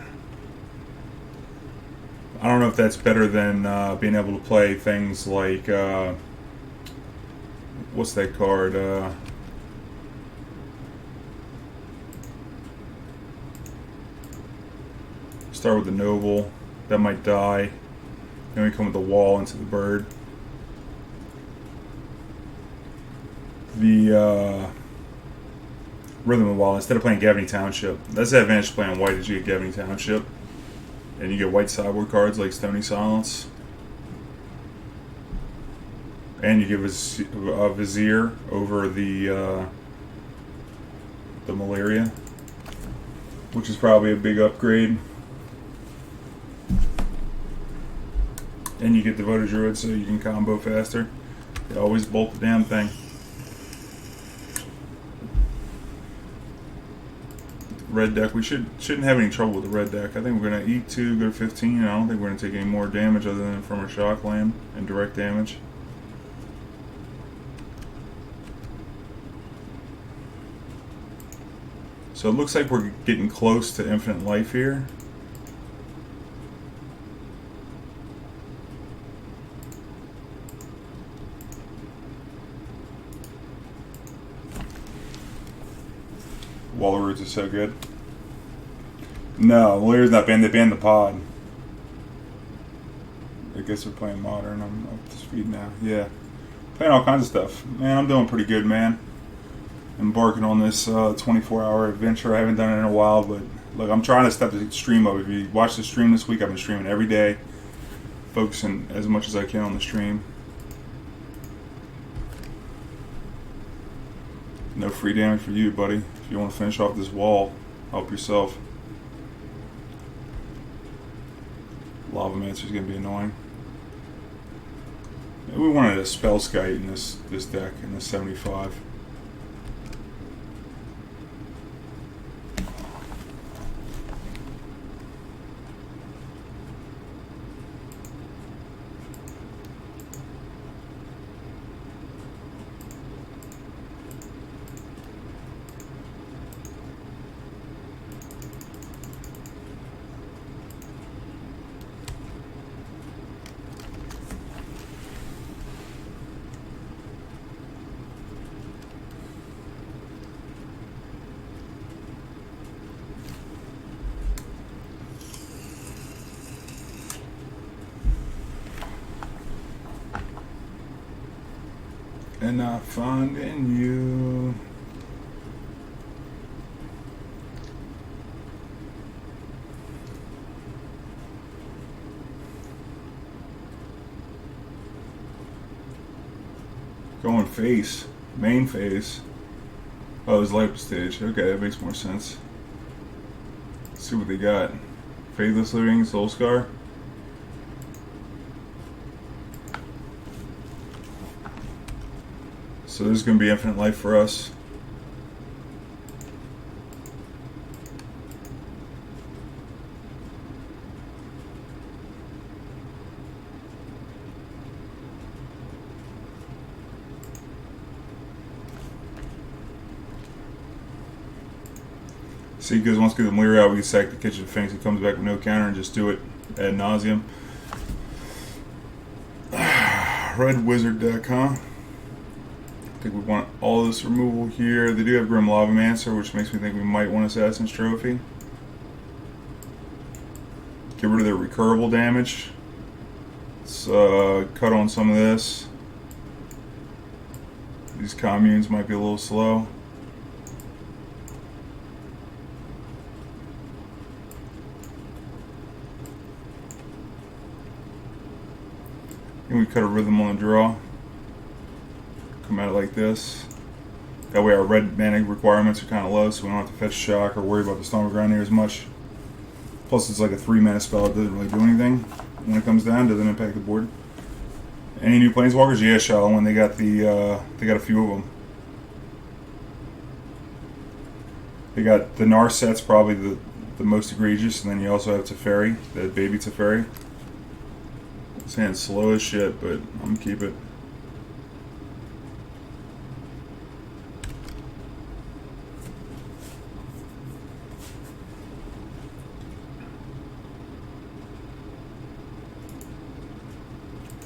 I don't know if that's better than being able to play things like what's that card? Start with the Noble. That might die. Then we come with the Wall into the Bird. The Rhythm of the Wild, instead of playing Gavany Township, that's the advantage of playing white, is you get Gavany Township. And you get white sideboard cards like Stony Silence. And you give a Vizier over the Meliria, which is probably a big upgrade. And you get Devoted Druid so you can combo faster. You always bolt the damn thing. Red deck, we shouldn't have any trouble with the red deck. I think we're going to eat 2, go to 15. I don't think we're going to take any more damage other than from our shock land and direct damage. So it looks like we're getting close to infinite life here. Wall Roots is so good. No, Melira's not banned. They banned the pod. I guess they're playing Modern. I'm up to speed now. Yeah. Playing all kinds of stuff. Man, I'm doing pretty good, man. Embarking on this 24-hour adventure. I haven't done it in a while, but look, I'm trying to step the stream up. If you watch the stream this week, I've been streaming every day. Focusing as much as I can on the stream. No free damage for you, buddy. If you want to finish off this wall, help yourself. Lavamancer's going to be annoying. Maybe we wanted a Spellskite in this deck, in this 75. And not finding you. Going face. Main phase. Oh, it's life stage. Okay, that makes more sense. Let's see what they got. Faithless Living, Soul Scar. So there's going to be infinite life for us. See, because once we get the Meliria out, we can sack the Kitchen Finks. It comes back with no counter and just do it ad nauseum. Red Wizard deck, huh? I think we want all this removal here. They do have Grim Lavamancer, which makes me think we might want Assassin's Trophy. Get rid of their recurable damage. Let's cut on some of this. These communes might be a little slow. And we cut a Rhythm on the draw. Come at it like this. That way our red mana requirements are kind of low, so we don't have to fetch shock or worry about the Stomping Ground here as much. Plus it's like a 3-mana spell, it doesn't really do anything when it comes down, doesn't impact the board. Any new Planeswalkers? Yeah, Shallow One, they got a few of them. They got the Narset's probably the most egregious, and then you also have Teferi, the baby Teferi. This hand's slow as shit, but I'm gonna keep it.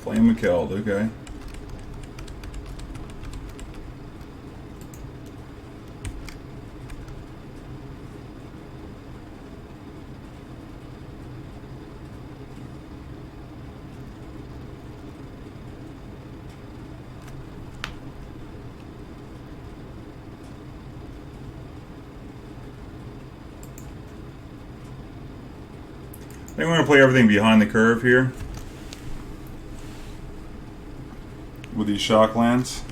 Flame McKeld, okay. I think we're going to play everything behind the curve here. With these shock lands.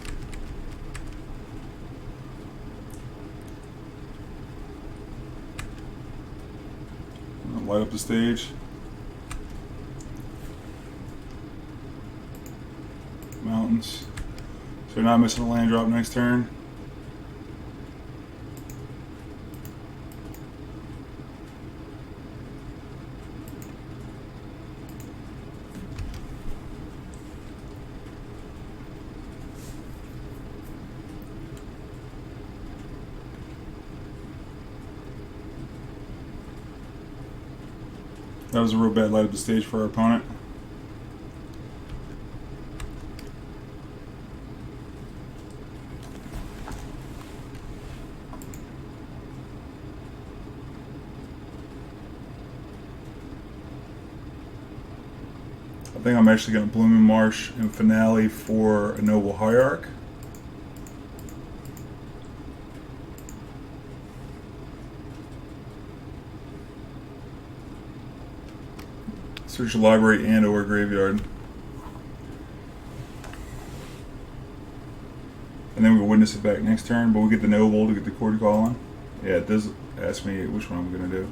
Light up the stage. Mountains. So you're not missing a land drop next turn. That was a real bad light up the stage for our opponent. I think I'm actually going to Blooming Marsh and Finale for a Noble Hierarch. Search your library and or graveyard. And then we witness it back next turn, but we get the Noble to get the Chord of Calling. Yeah, it does ask me which one I'm going to do.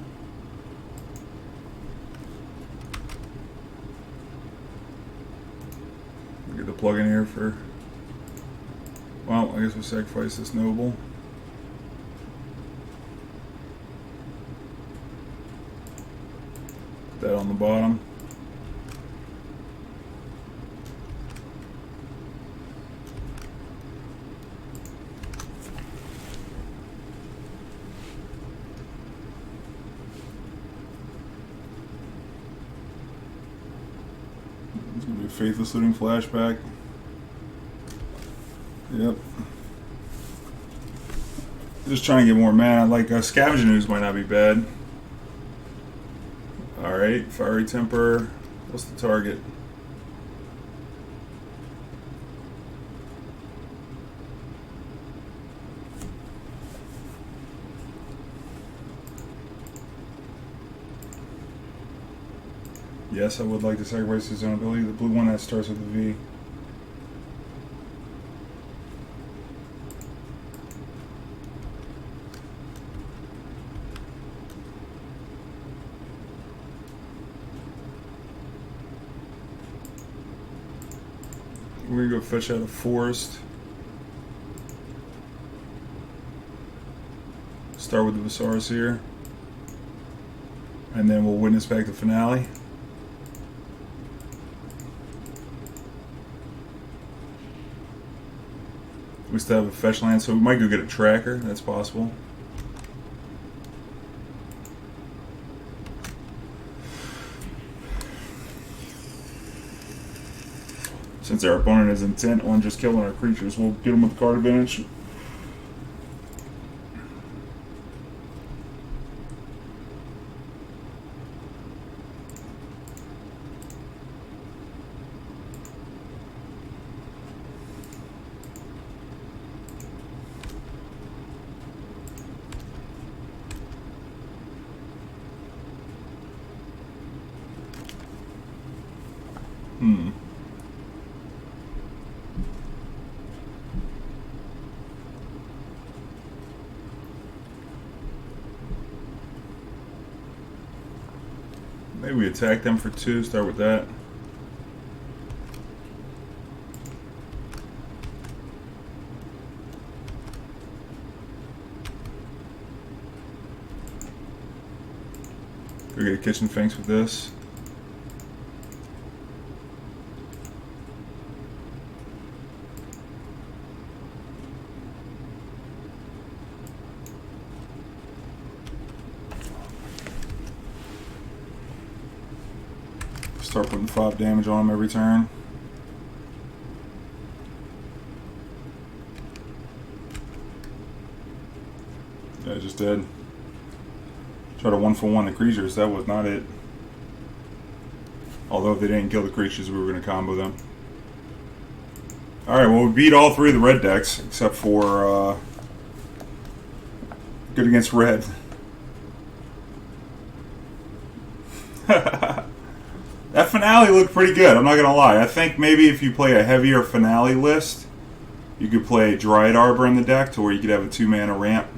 Get the plug in here for... Well, I guess we'll sacrifice this Noble. Put that on the bottom. It's going to be a Faithless Looting flashback. Yep. Just trying to get more mana. Like Scavenging Ooze might not be bad. Alright, Fiery Temper. What's the target? Yes, I would like to sacrifice his own ability. The blue one that starts with a V. We're gonna go fetch out a forest. Start with the Viscera Seer. And then we'll witness back the Finale. We still have a fetch land, so we might go get a tracker. That's possible. Since our opponent is intent on just killing our creatures, we'll get them with card advantage. Maybe we attack them for 2, start with that. Go get a Kitchen Finks with this. Start putting 5 damage on him every turn. Yeah, I just did. Try to 1-for-1 the creatures. That was not it. Although if they didn't kill the creatures, we were going to combo them. Alright, well we beat all 3 of the red decks, except for good against red. That Finale looked pretty good, I'm not going to lie. I think maybe if you play a heavier Finale list, you could play Dryad Arbor in the deck to where you could have a 2-mana ramp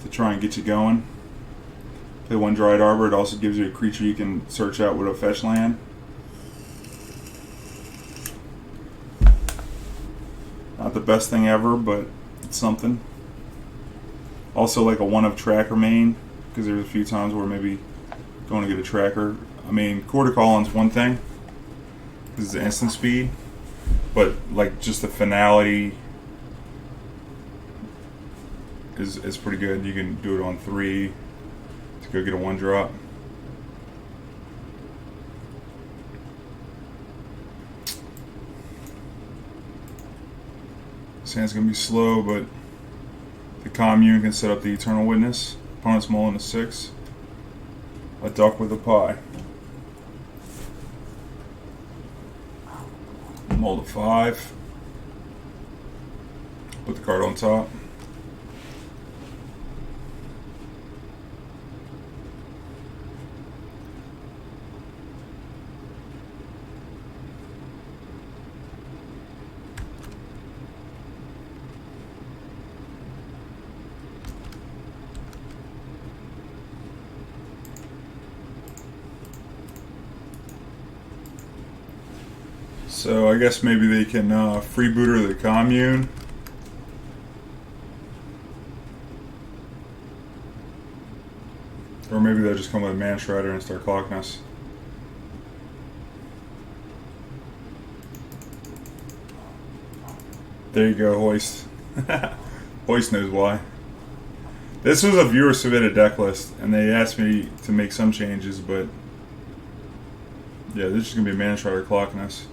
to try and get you going. Play 1 Dryad Arbor, it also gives you a creature you can search out with a fetch land. Not the best thing ever, but it's something. Also like a 1-of Tracker main, because there's a few times where maybe going to get a tracker. I mean, Chord of Calling's one thing, this is instant speed, but like just the Finale is pretty good. You can do it on 3 to go get a 1-drop. This hand's gonna be slow, but the Commune can set up the Eternal Witness. Opponent's mulling a 6. A duck with a pie. Mold of 5. Put the card on top. So I guess maybe they can freebooter the Commune. Or maybe they'll just come with a Man Shredder and start clocking us. There you go, Hoist. Hoist knows why. This was a viewer submitted deck list, and they asked me to make some changes, but yeah, this is going to be a Man Shredder clocking us.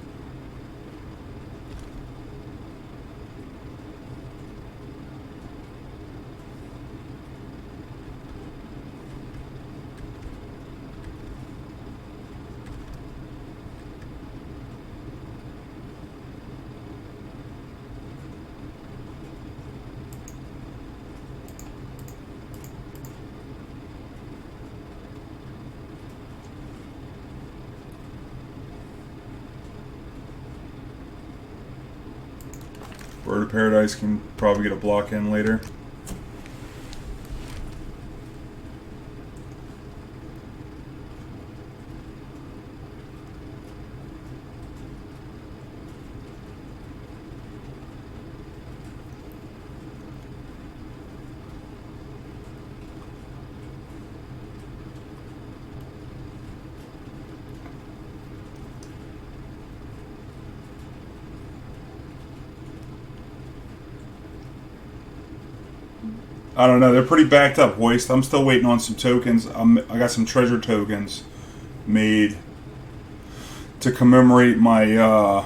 Bird of Paradise can probably get a block in later. I don't know. They're pretty backed up, Hoist. I'm still waiting on some tokens. I got some treasure tokens made to commemorate my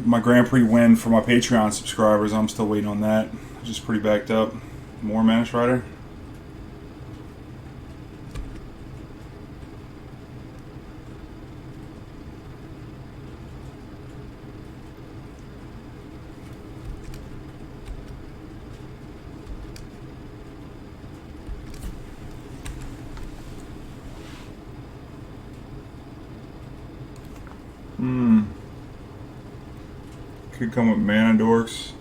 my Grand Prix win for my Patreon subscribers. I'm still waiting on that. Just pretty backed up. More Mana Strider. Could come with Mana Dorks.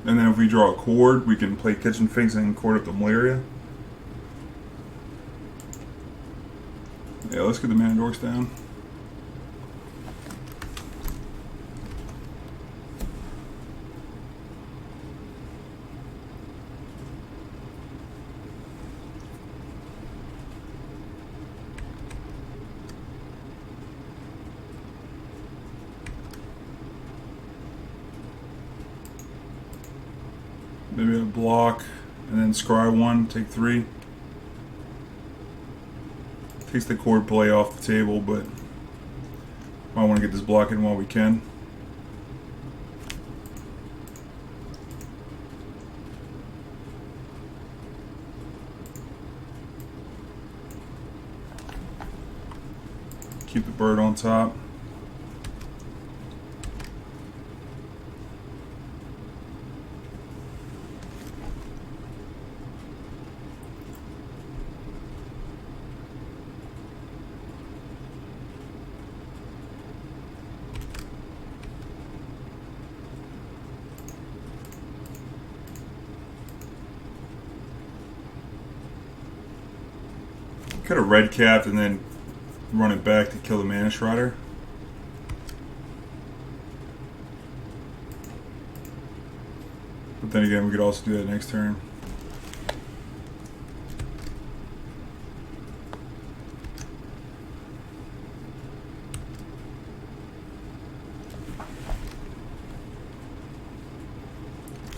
And then if we draw a Chord, we can play Kitchen Finks and Chord up the Meliria. Yeah, let's get the Mana Dorks down. Maybe a block, and then scry 1, take 3. Takes the Chord play off the table, but I want to get this block in while we can. Keep the bird on top. Could have red capped and then run it back to kill the Mana Shredder. But then again, we could also do that next turn.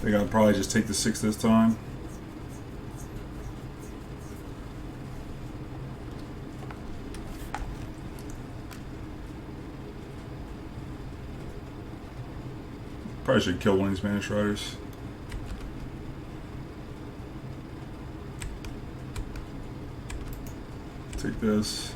think I'll probably just take the 6 this time. Probably should kill one of these Mana Striders. Take this.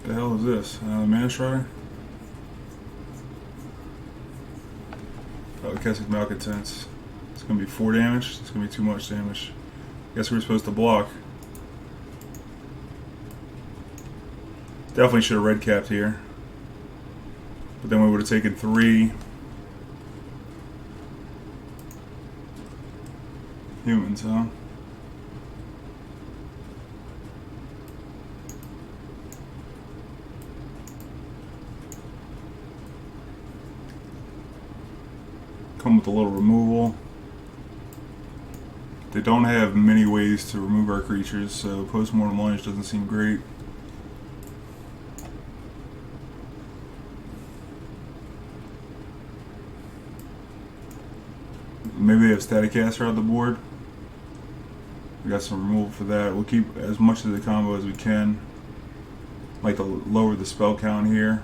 The hell is this? Mana Strider? Outcast Malcontents. It's gonna be 4 damage. It's gonna be too much damage. Guess we're supposed to block. Definitely should have red capped here. But then we would have taken 3 humans, huh? Come with a little removal. They don't have many ways to remove our creatures, so Postmortem Lunge doesn't seem great. Maybe they have Staticaster on the board. We got some removal for that. We'll keep as much of the combo as we can. Like to lower the spell count here.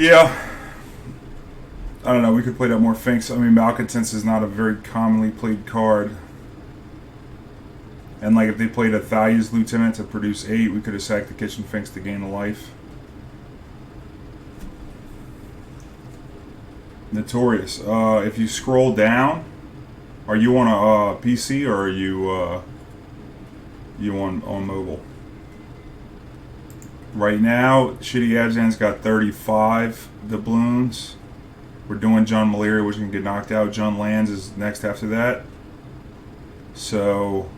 Yeah, I don't know, we could play that more Finks. I mean, Malcontents is not a very commonly played card. And like if they played a Thalia's Lieutenant to produce 8, we could have sacked the Kitchen Finks to gain a life. Notorious. If you scroll down, are you on a PC or are you on mobile? Right now, Shitty Abzan's got 35 doubloons. We're doing John Meliria, which can get knocked out. John Lands is next after that. So,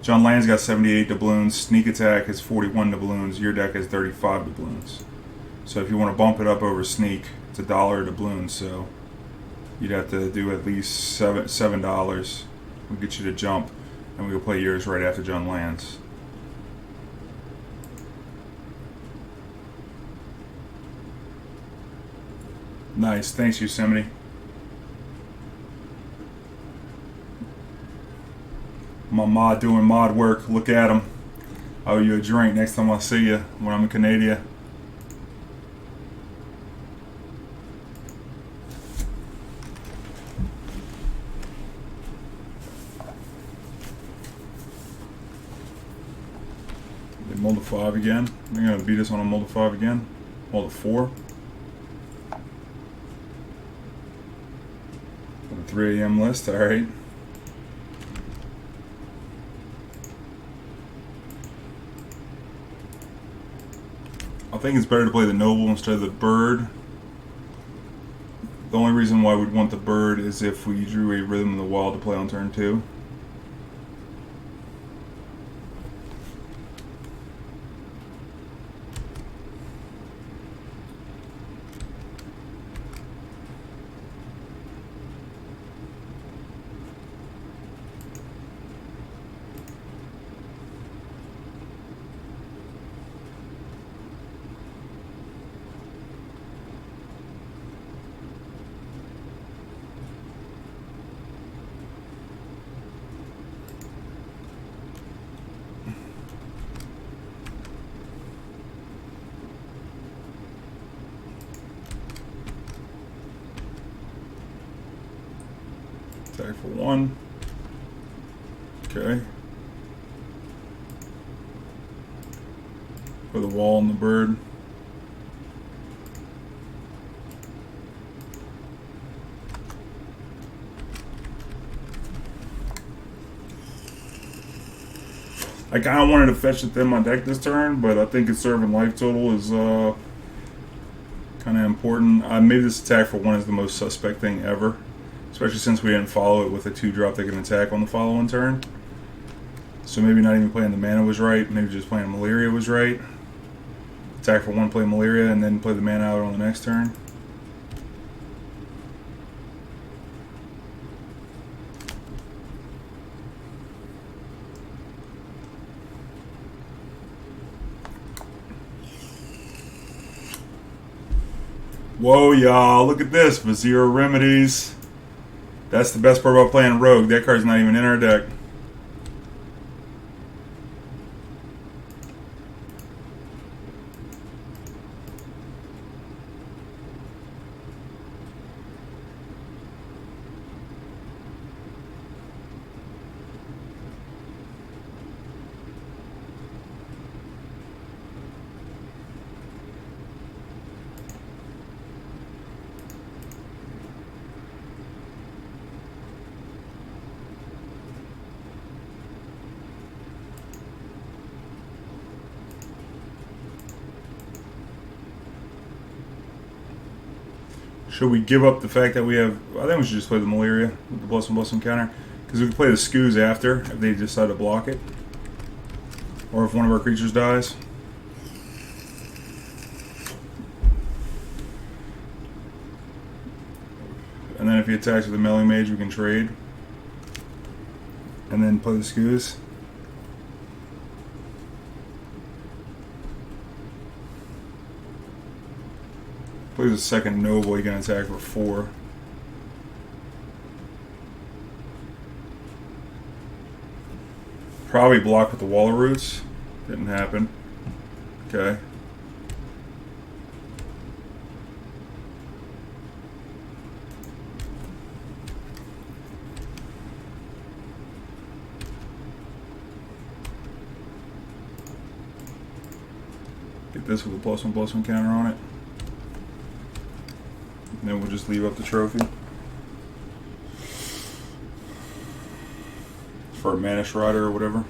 John Lands got 78 doubloons. Sneak Attack is 41 doubloons. Your deck has 35 doubloons. So if you want to bump it up over Sneak, it's $1 a doubloon. So you'd have to do at least $7. We'll get you to jump, and we'll play yours right after John Lands. Nice, thanks Yosemite. My mod doing mod work, look at him. I owe you a drink next time I see you when I'm in Canada. They mulled a 5 again. They're gonna beat us on a mulled 5 again. Mulled a 4. 3 AM list, alright. I think it's better to play the Noble instead of the Bird. The only reason why we'd want the Bird is if we drew a Rhythm of the Wild to play on turn 2. Attack for 1. Okay. For the wall and the bird. I kind of wanted to fetch it in my deck this turn, but I think conserving life total is kind of important. Maybe this attack for 1 is the most suspect thing ever, especially since we didn't follow it with a 2-drop that can attack on the following turn. So maybe not even playing the mana was right. Maybe just playing Meliria was right. Attack for 1, play Meliria, and then play the mana out on the next turn. Whoa, y'all, look at this. Viscera Remedies. That's the best part about playing Rogue. That card's not even in our deck. Should we give up the fact that we have... I think we should just play the Meliria with the +1/+1 counter. Because we can play the Scooze after if they decide to block it. Or if one of our creatures dies. And then if he attacks with a Melee Mage, we can trade. And then play the Scooze. Plays a second Noble, he can attack for 4. Probably block with the Wall of Roots. Didn't happen. Okay. Get this with a +1/+1 counter on it. And then we'll just leave up the trophy. For a Mana Strider or whatever.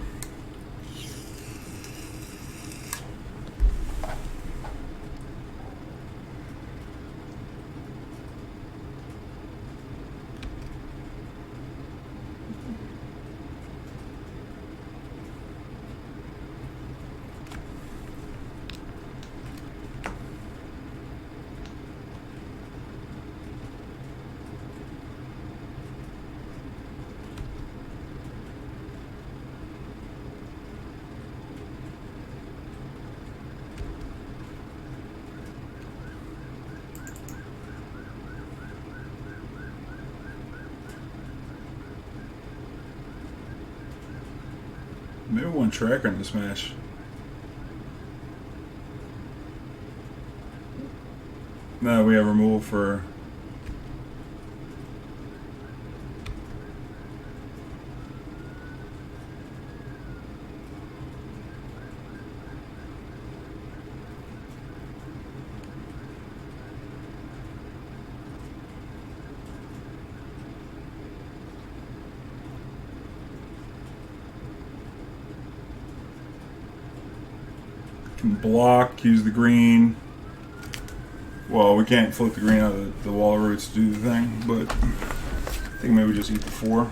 Maybe one tracker in the Smash. No, we have removal for... block, use the green. Well, we can't flip the green out of the Wall of Roots to do the thing, but I think maybe just eat the 4.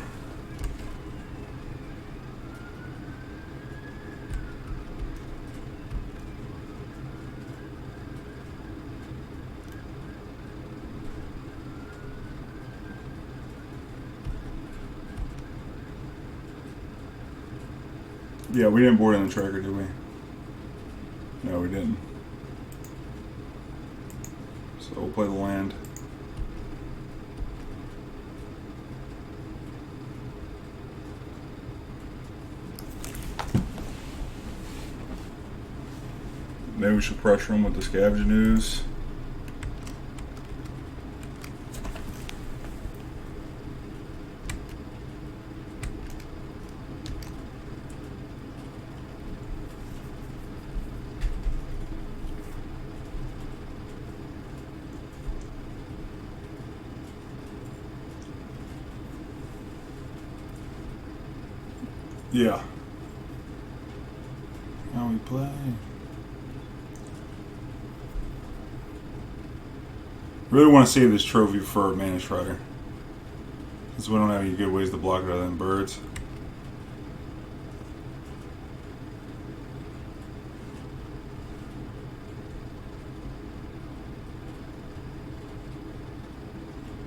Yeah, we didn't board on the tracker, did we? No, we didn't. So we'll play the land. Maybe we should pressure him with the Scavenging Ooze. Yeah. we play. Really want to save this trophy for Mana Shredder, because we don't have any good ways to block it other than birds.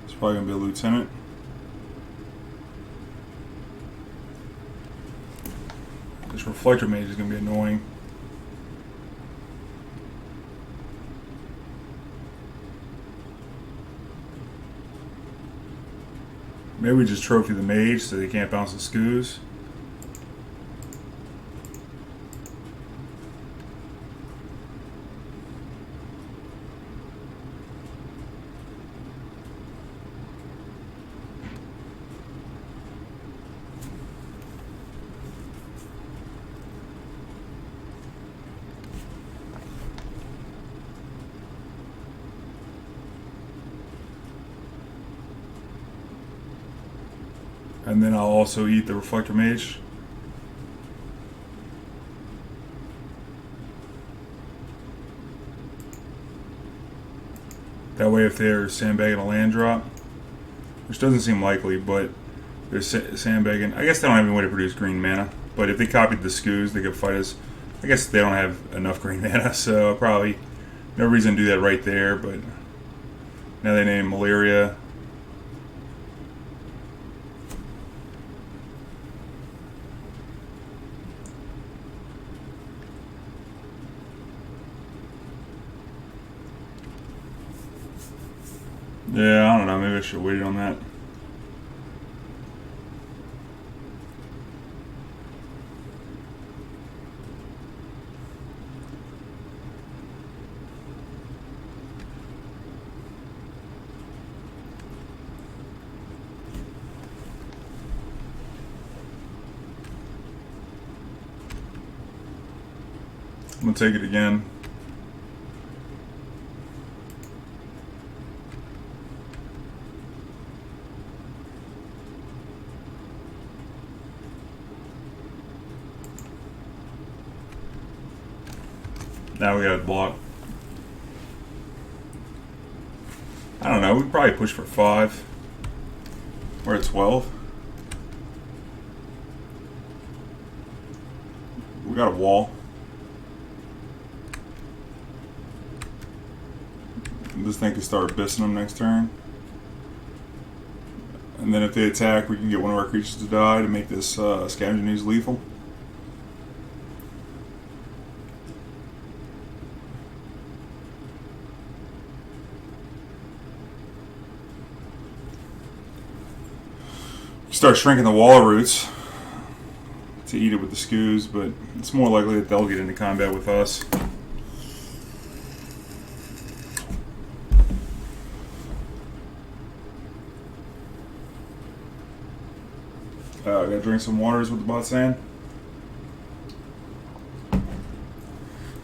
It's probably going to be a lieutenant. This Reflector Mage is going to be annoying. Maybe we just trophy the mage so they can't bounce the Skoos. And then I'll also eat the Reflector Mage. That way if they're sandbagging a land drop, which doesn't seem likely, but they're sandbagging. I guess they don't have any way to produce green mana, but if they copied the Skoos, they could fight us. I guess they don't have enough green mana, so probably no reason to do that right there, but now they name Meliria. Yeah, I don't know. Maybe I should wait on that. I'm going to take it again. Now we got to block. I don't know. We'd probably push for 5. We're at 12. We got a wall. This thing can start abyssing them next turn. And then if they attack, we can get one of our creatures to die to make this Scavenging Ooze lethal. Start shrinking the wall roots to eat it with the Skoos, but it's more likely that they'll get into combat with us. I gotta drink some waters with the bot saying.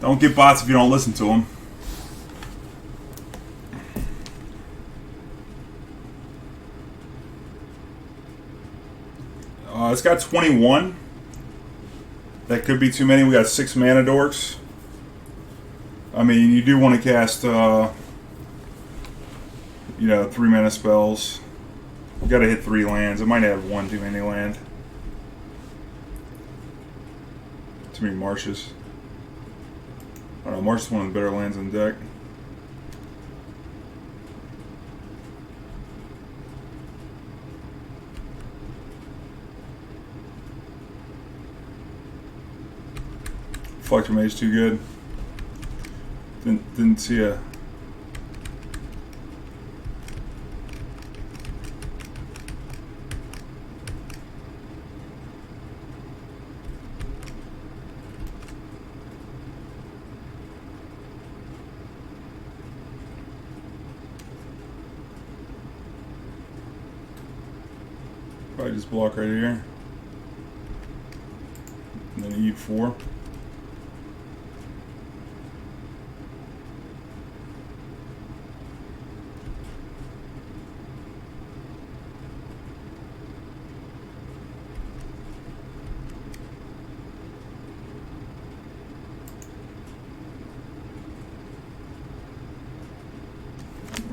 Don't get bots if you don't listen to them. It's got 21. That could be too many. We got 6 mana dorks. I mean, you do want to cast, 3 mana spells. You got to hit 3 lands. It might have 1 too many land. Too many marshes. I don't know. Marsh is one of the better lands in the deck. Reflector Mage too good. Didn't see a. Probably just block right here. And then eat 4.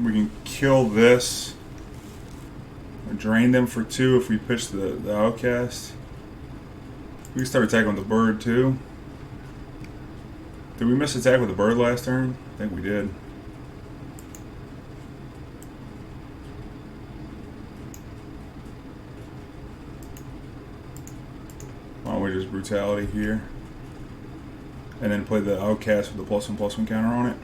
We can kill this. Or drain them for 2 if we pitch the Outcast. We can start attacking with the bird too. Did we miss attack with the bird last turn? I think we did. Why don't we just Brutality here? And then play the Outcast with the +1/+1 counter on it.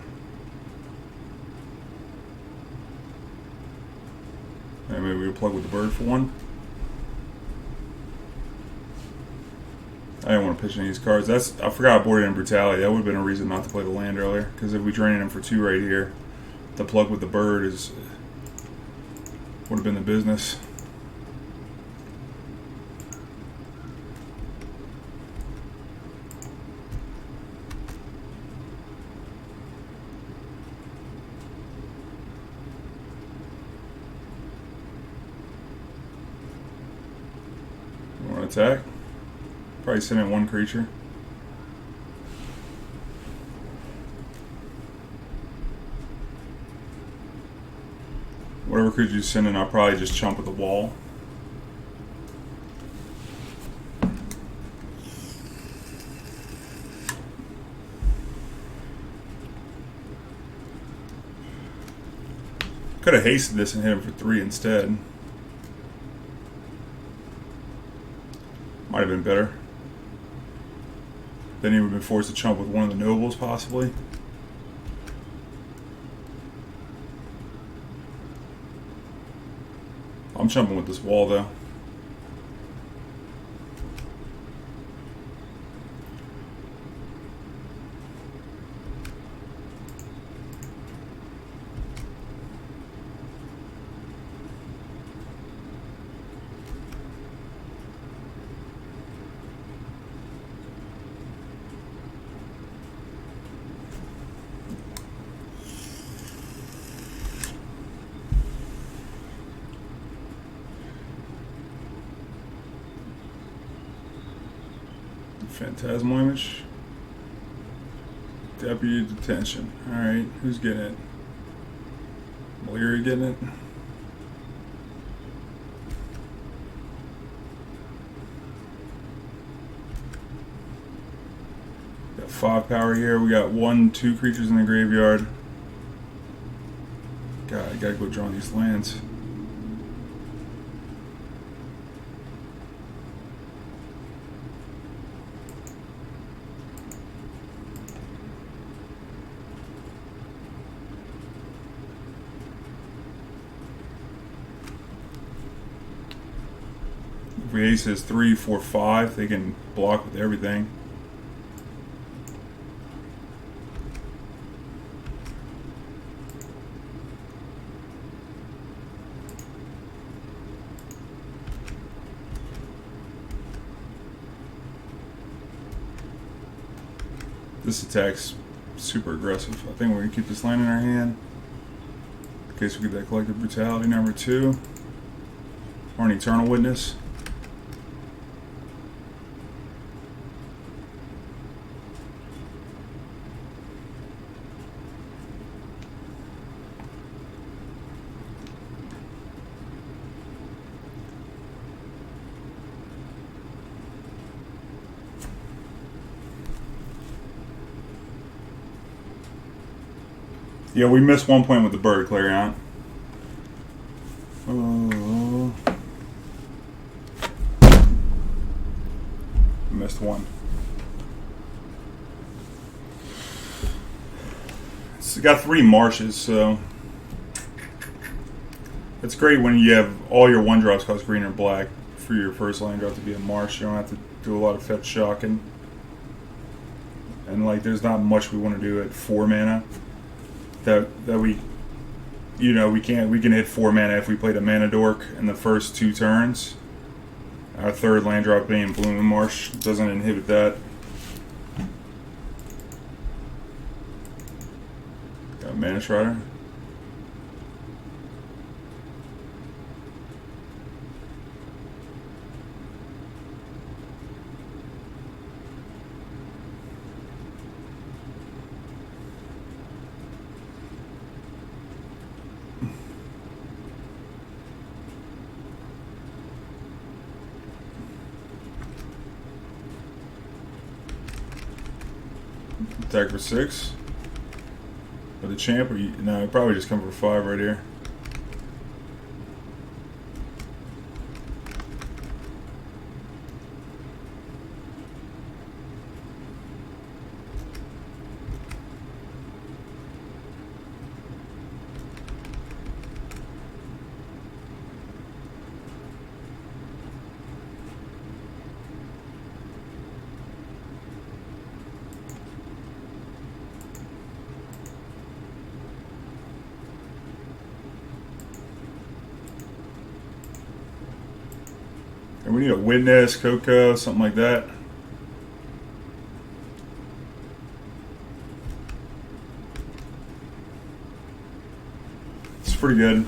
And maybe we'll plug with the bird for 1. I didn't want to pitch any of these cards. I forgot I boarded in Brutality. That would have been a reason not to play the land earlier. Because if we drain him for 2 right here, the plug with the bird would have been the business. You want to attack? Probably send in 1 creature. Whatever creature you send in, I'll probably just chump at the wall. Could have hasted this and hit him for 3 instead. Might have been better. Then he would have been forced to chump with one of the nobles, possibly. I'm chumping with this wall, though. Phantasmal Image. Deputy Detention. Alright, who's getting it? Meliria getting it? Got 5 power here. We got 1, 2 creatures in the graveyard. God, I gotta go draw these lands. If we ace is 3, 4, 5, they can block with everything. This attack's super aggressive. I think we're going to keep this land in our hand in case we get that Collective Brutality number 2 or an Eternal Witness. Yeah, we missed 1 point with the bird, Clarion. Missed 1. It's got 3 marshes, so it's great when you have all your 1-drops cost green or black for your first land drop to be a marsh. You don't have to do a lot of fetch shocking. And like, there's not much we want to do at 4 mana. That we, you know, we can hit 4 mana if we played a mana dork in the first 2 turns. Our 3rd land drop being Blooming Marsh doesn't inhibit that. Got a Mana Shredder. Attack for 6. For the champ, or no, he'd probably just come for 5 right here. And we need a Witness, Coco, something like that. It's pretty good.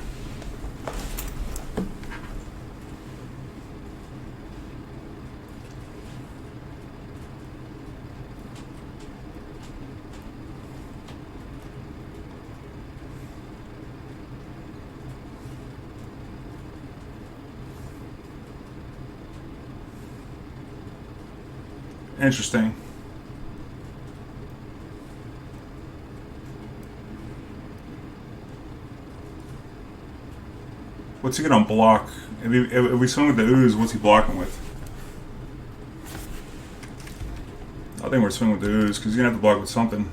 Interesting. What's he gonna block? If we swing with the Ooze, what's he blocking with? I think we're swinging with the Ooze because he's gonna have to block with something.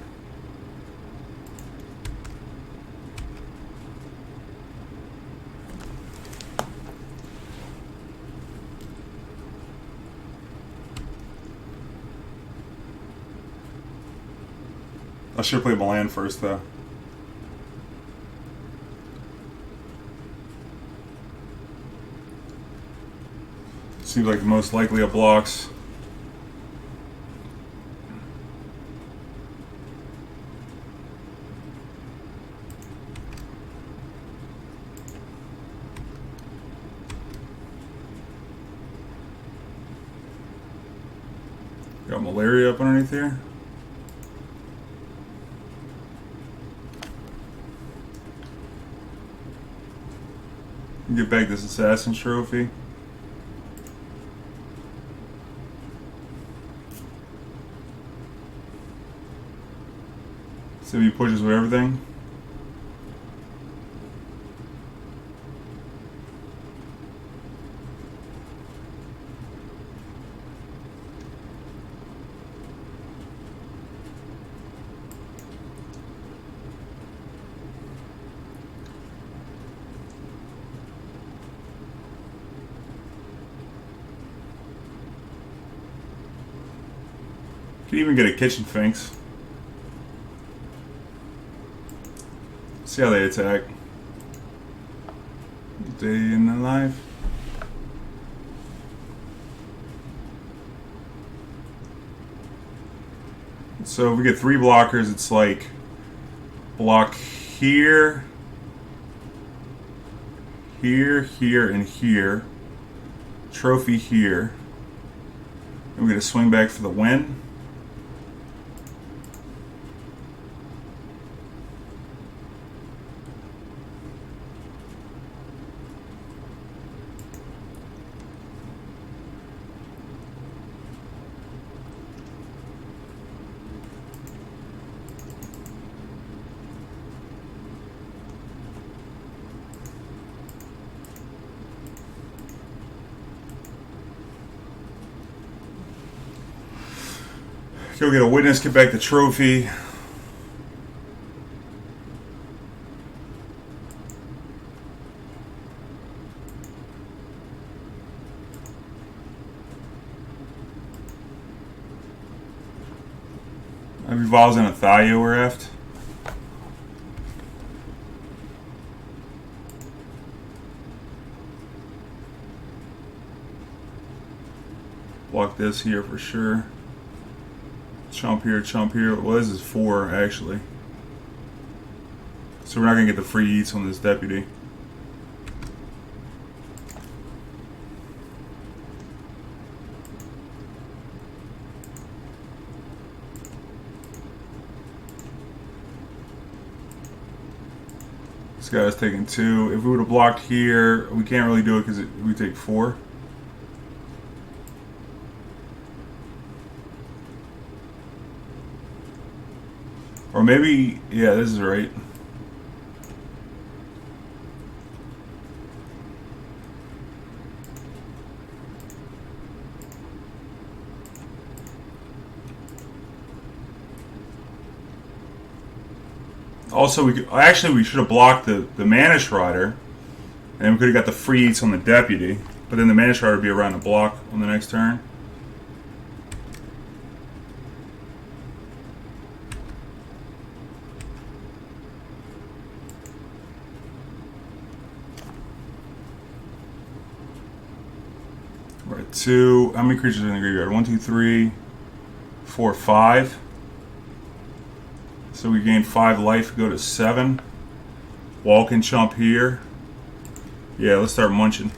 I should play my land first, though. Seems like the most likely of blocks. Got Meliria up underneath here. Get back this assassin trophy. See if he pushes with everything. Can even get a Kitchen Finks. See how they attack. Day in the life. So if we get 3 blockers, it's like block here, here, here, and here. Trophy here. And we get a swing back for the win. Go get a Witness, get back the trophy. It revolves in a Thayo or Eft. Block this here for sure. Chump here, chump here. Well, this is 4 actually. So we're not going to get the free eats on this deputy. This guy's taking 2. If we would have blocked here, we can't really do it because we take 4. Or maybe, yeah, this is right. Also, we should have blocked the Mana Strider, and we could have got the free eats on the Deputy. But then the Mana Strider would be around the block on the next turn. Right, 2. How many creatures are in the graveyard? 1, 2, 3, 4, 5. So we gain 5 life, go to 7. Wall can chump here. Yeah, let's start munching.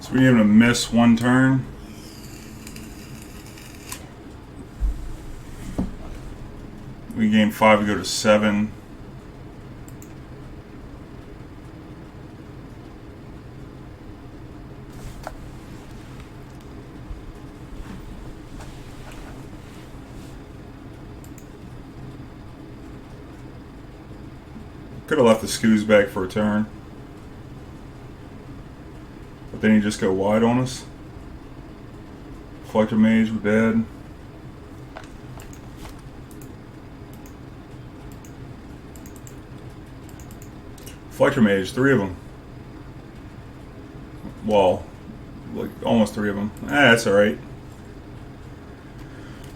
So we're able to miss 1 turn. We gain 5, we go to 7. Could have left the Scooze back for a turn. But then he just go wide on us. Collective Mage, we're dead. Flector Mage, 3 of them. Well, like almost 3 of them. That's alright.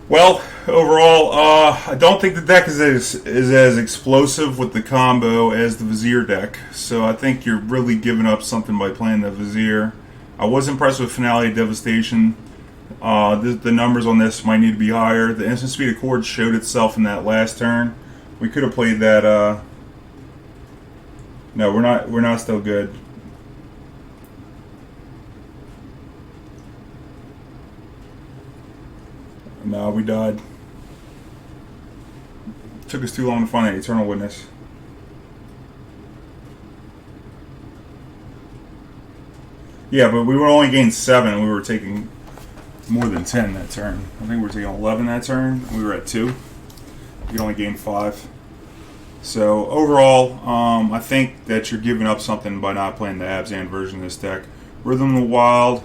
Well, overall, I don't think the deck is as explosive with the combo as the Vizier deck. So I think you're really giving up something by playing the Vizier. I was impressed with Finale of Devastation. The numbers on this might need to be higher. The instant speed of Chord showed itself in that last turn. We could have played that. No, we're not still good. No, we died. Took us too long to find that Eternal Witness. Yeah, but we were only gained 7. We were taking more than 10 that turn. I think we were taking 11 that turn. We were at 2. We could only gain 5. So overall, I think that you're giving up something by not playing the Abzan version of this deck. Rhythm of the Wild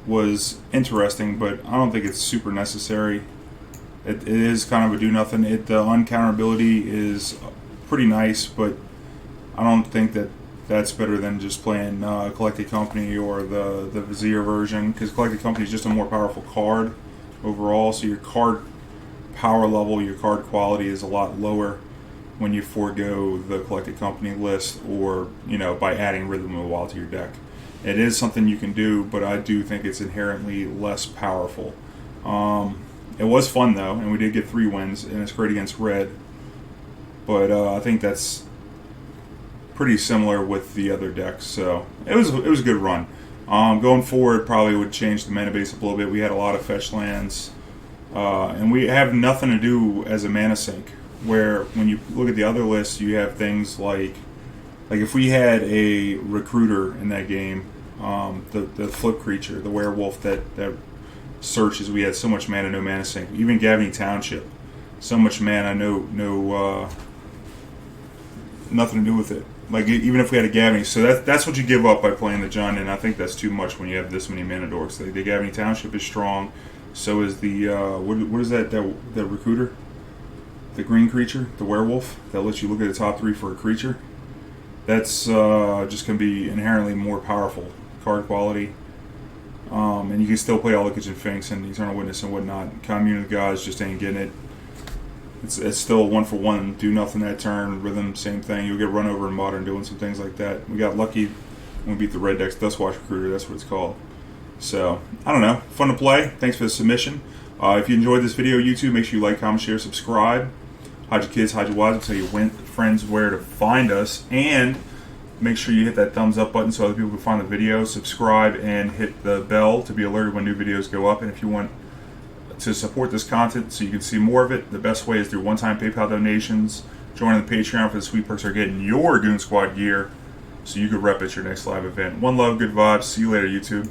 was interesting, but I don't think it's super necessary. It is kind of a do-nothing. The uncounterability is pretty nice, but I don't think that that's better than just playing Collective Company or the Vizier version, because Collective Company is just a more powerful card overall, so your card power level, your card quality is a lot lower when you forego the Collective Company list or, by adding Rhythm of the Wild to your deck. It is something you can do, but I do think it's inherently less powerful. It was fun, though, and we did get 3 wins, and it's great against red. But I think that's pretty similar with the other decks, so it was a good run. Going forward, probably would change the mana base up a little bit. We had a lot of fetch lands, and we have nothing to do as a mana sink, where when you look at the other lists, you have things like if we had a recruiter in that game, the flip creature, the werewolf that searches, we had so much mana, no mana sink. Even Gavney Township, so much mana, no nothing to do with it. Like even if we had a Gavney, so that's what you give up by playing the Jund, and I think that's too much when you have this many mana dorks. The Gavney Township is strong, so is the what is that recruiter, the green creature, the werewolf that lets you look at the top 3 for a creature. That's just going to be inherently more powerful card quality. And you can still play all the Kitchen Finks and Eternal Witness and whatnot. Commune of the Gods just ain't getting it. It's still 1-for-1. Do nothing that turn. Rhythm, same thing. You'll get run over in Modern doing some things like that. We got lucky when we beat the Red Dex Dustwash Recruiter. That's what it's called. So, I don't know. Fun to play. Thanks for the submission. If you enjoyed this video, YouTube, make sure you like, comment, share, subscribe. Hide your kids, hide your wives, tell your friends where to find us. And make sure you hit that thumbs up button so other people can find the video. Subscribe and hit the bell to be alerted when new videos go up. And if you want to support this content so you can see more of it, the best way is through one-time PayPal donations. Joining the Patreon for the sweet perks are getting your Goon Squad gear so you can rep at your next live event. One love, good vibes. See you later, YouTube.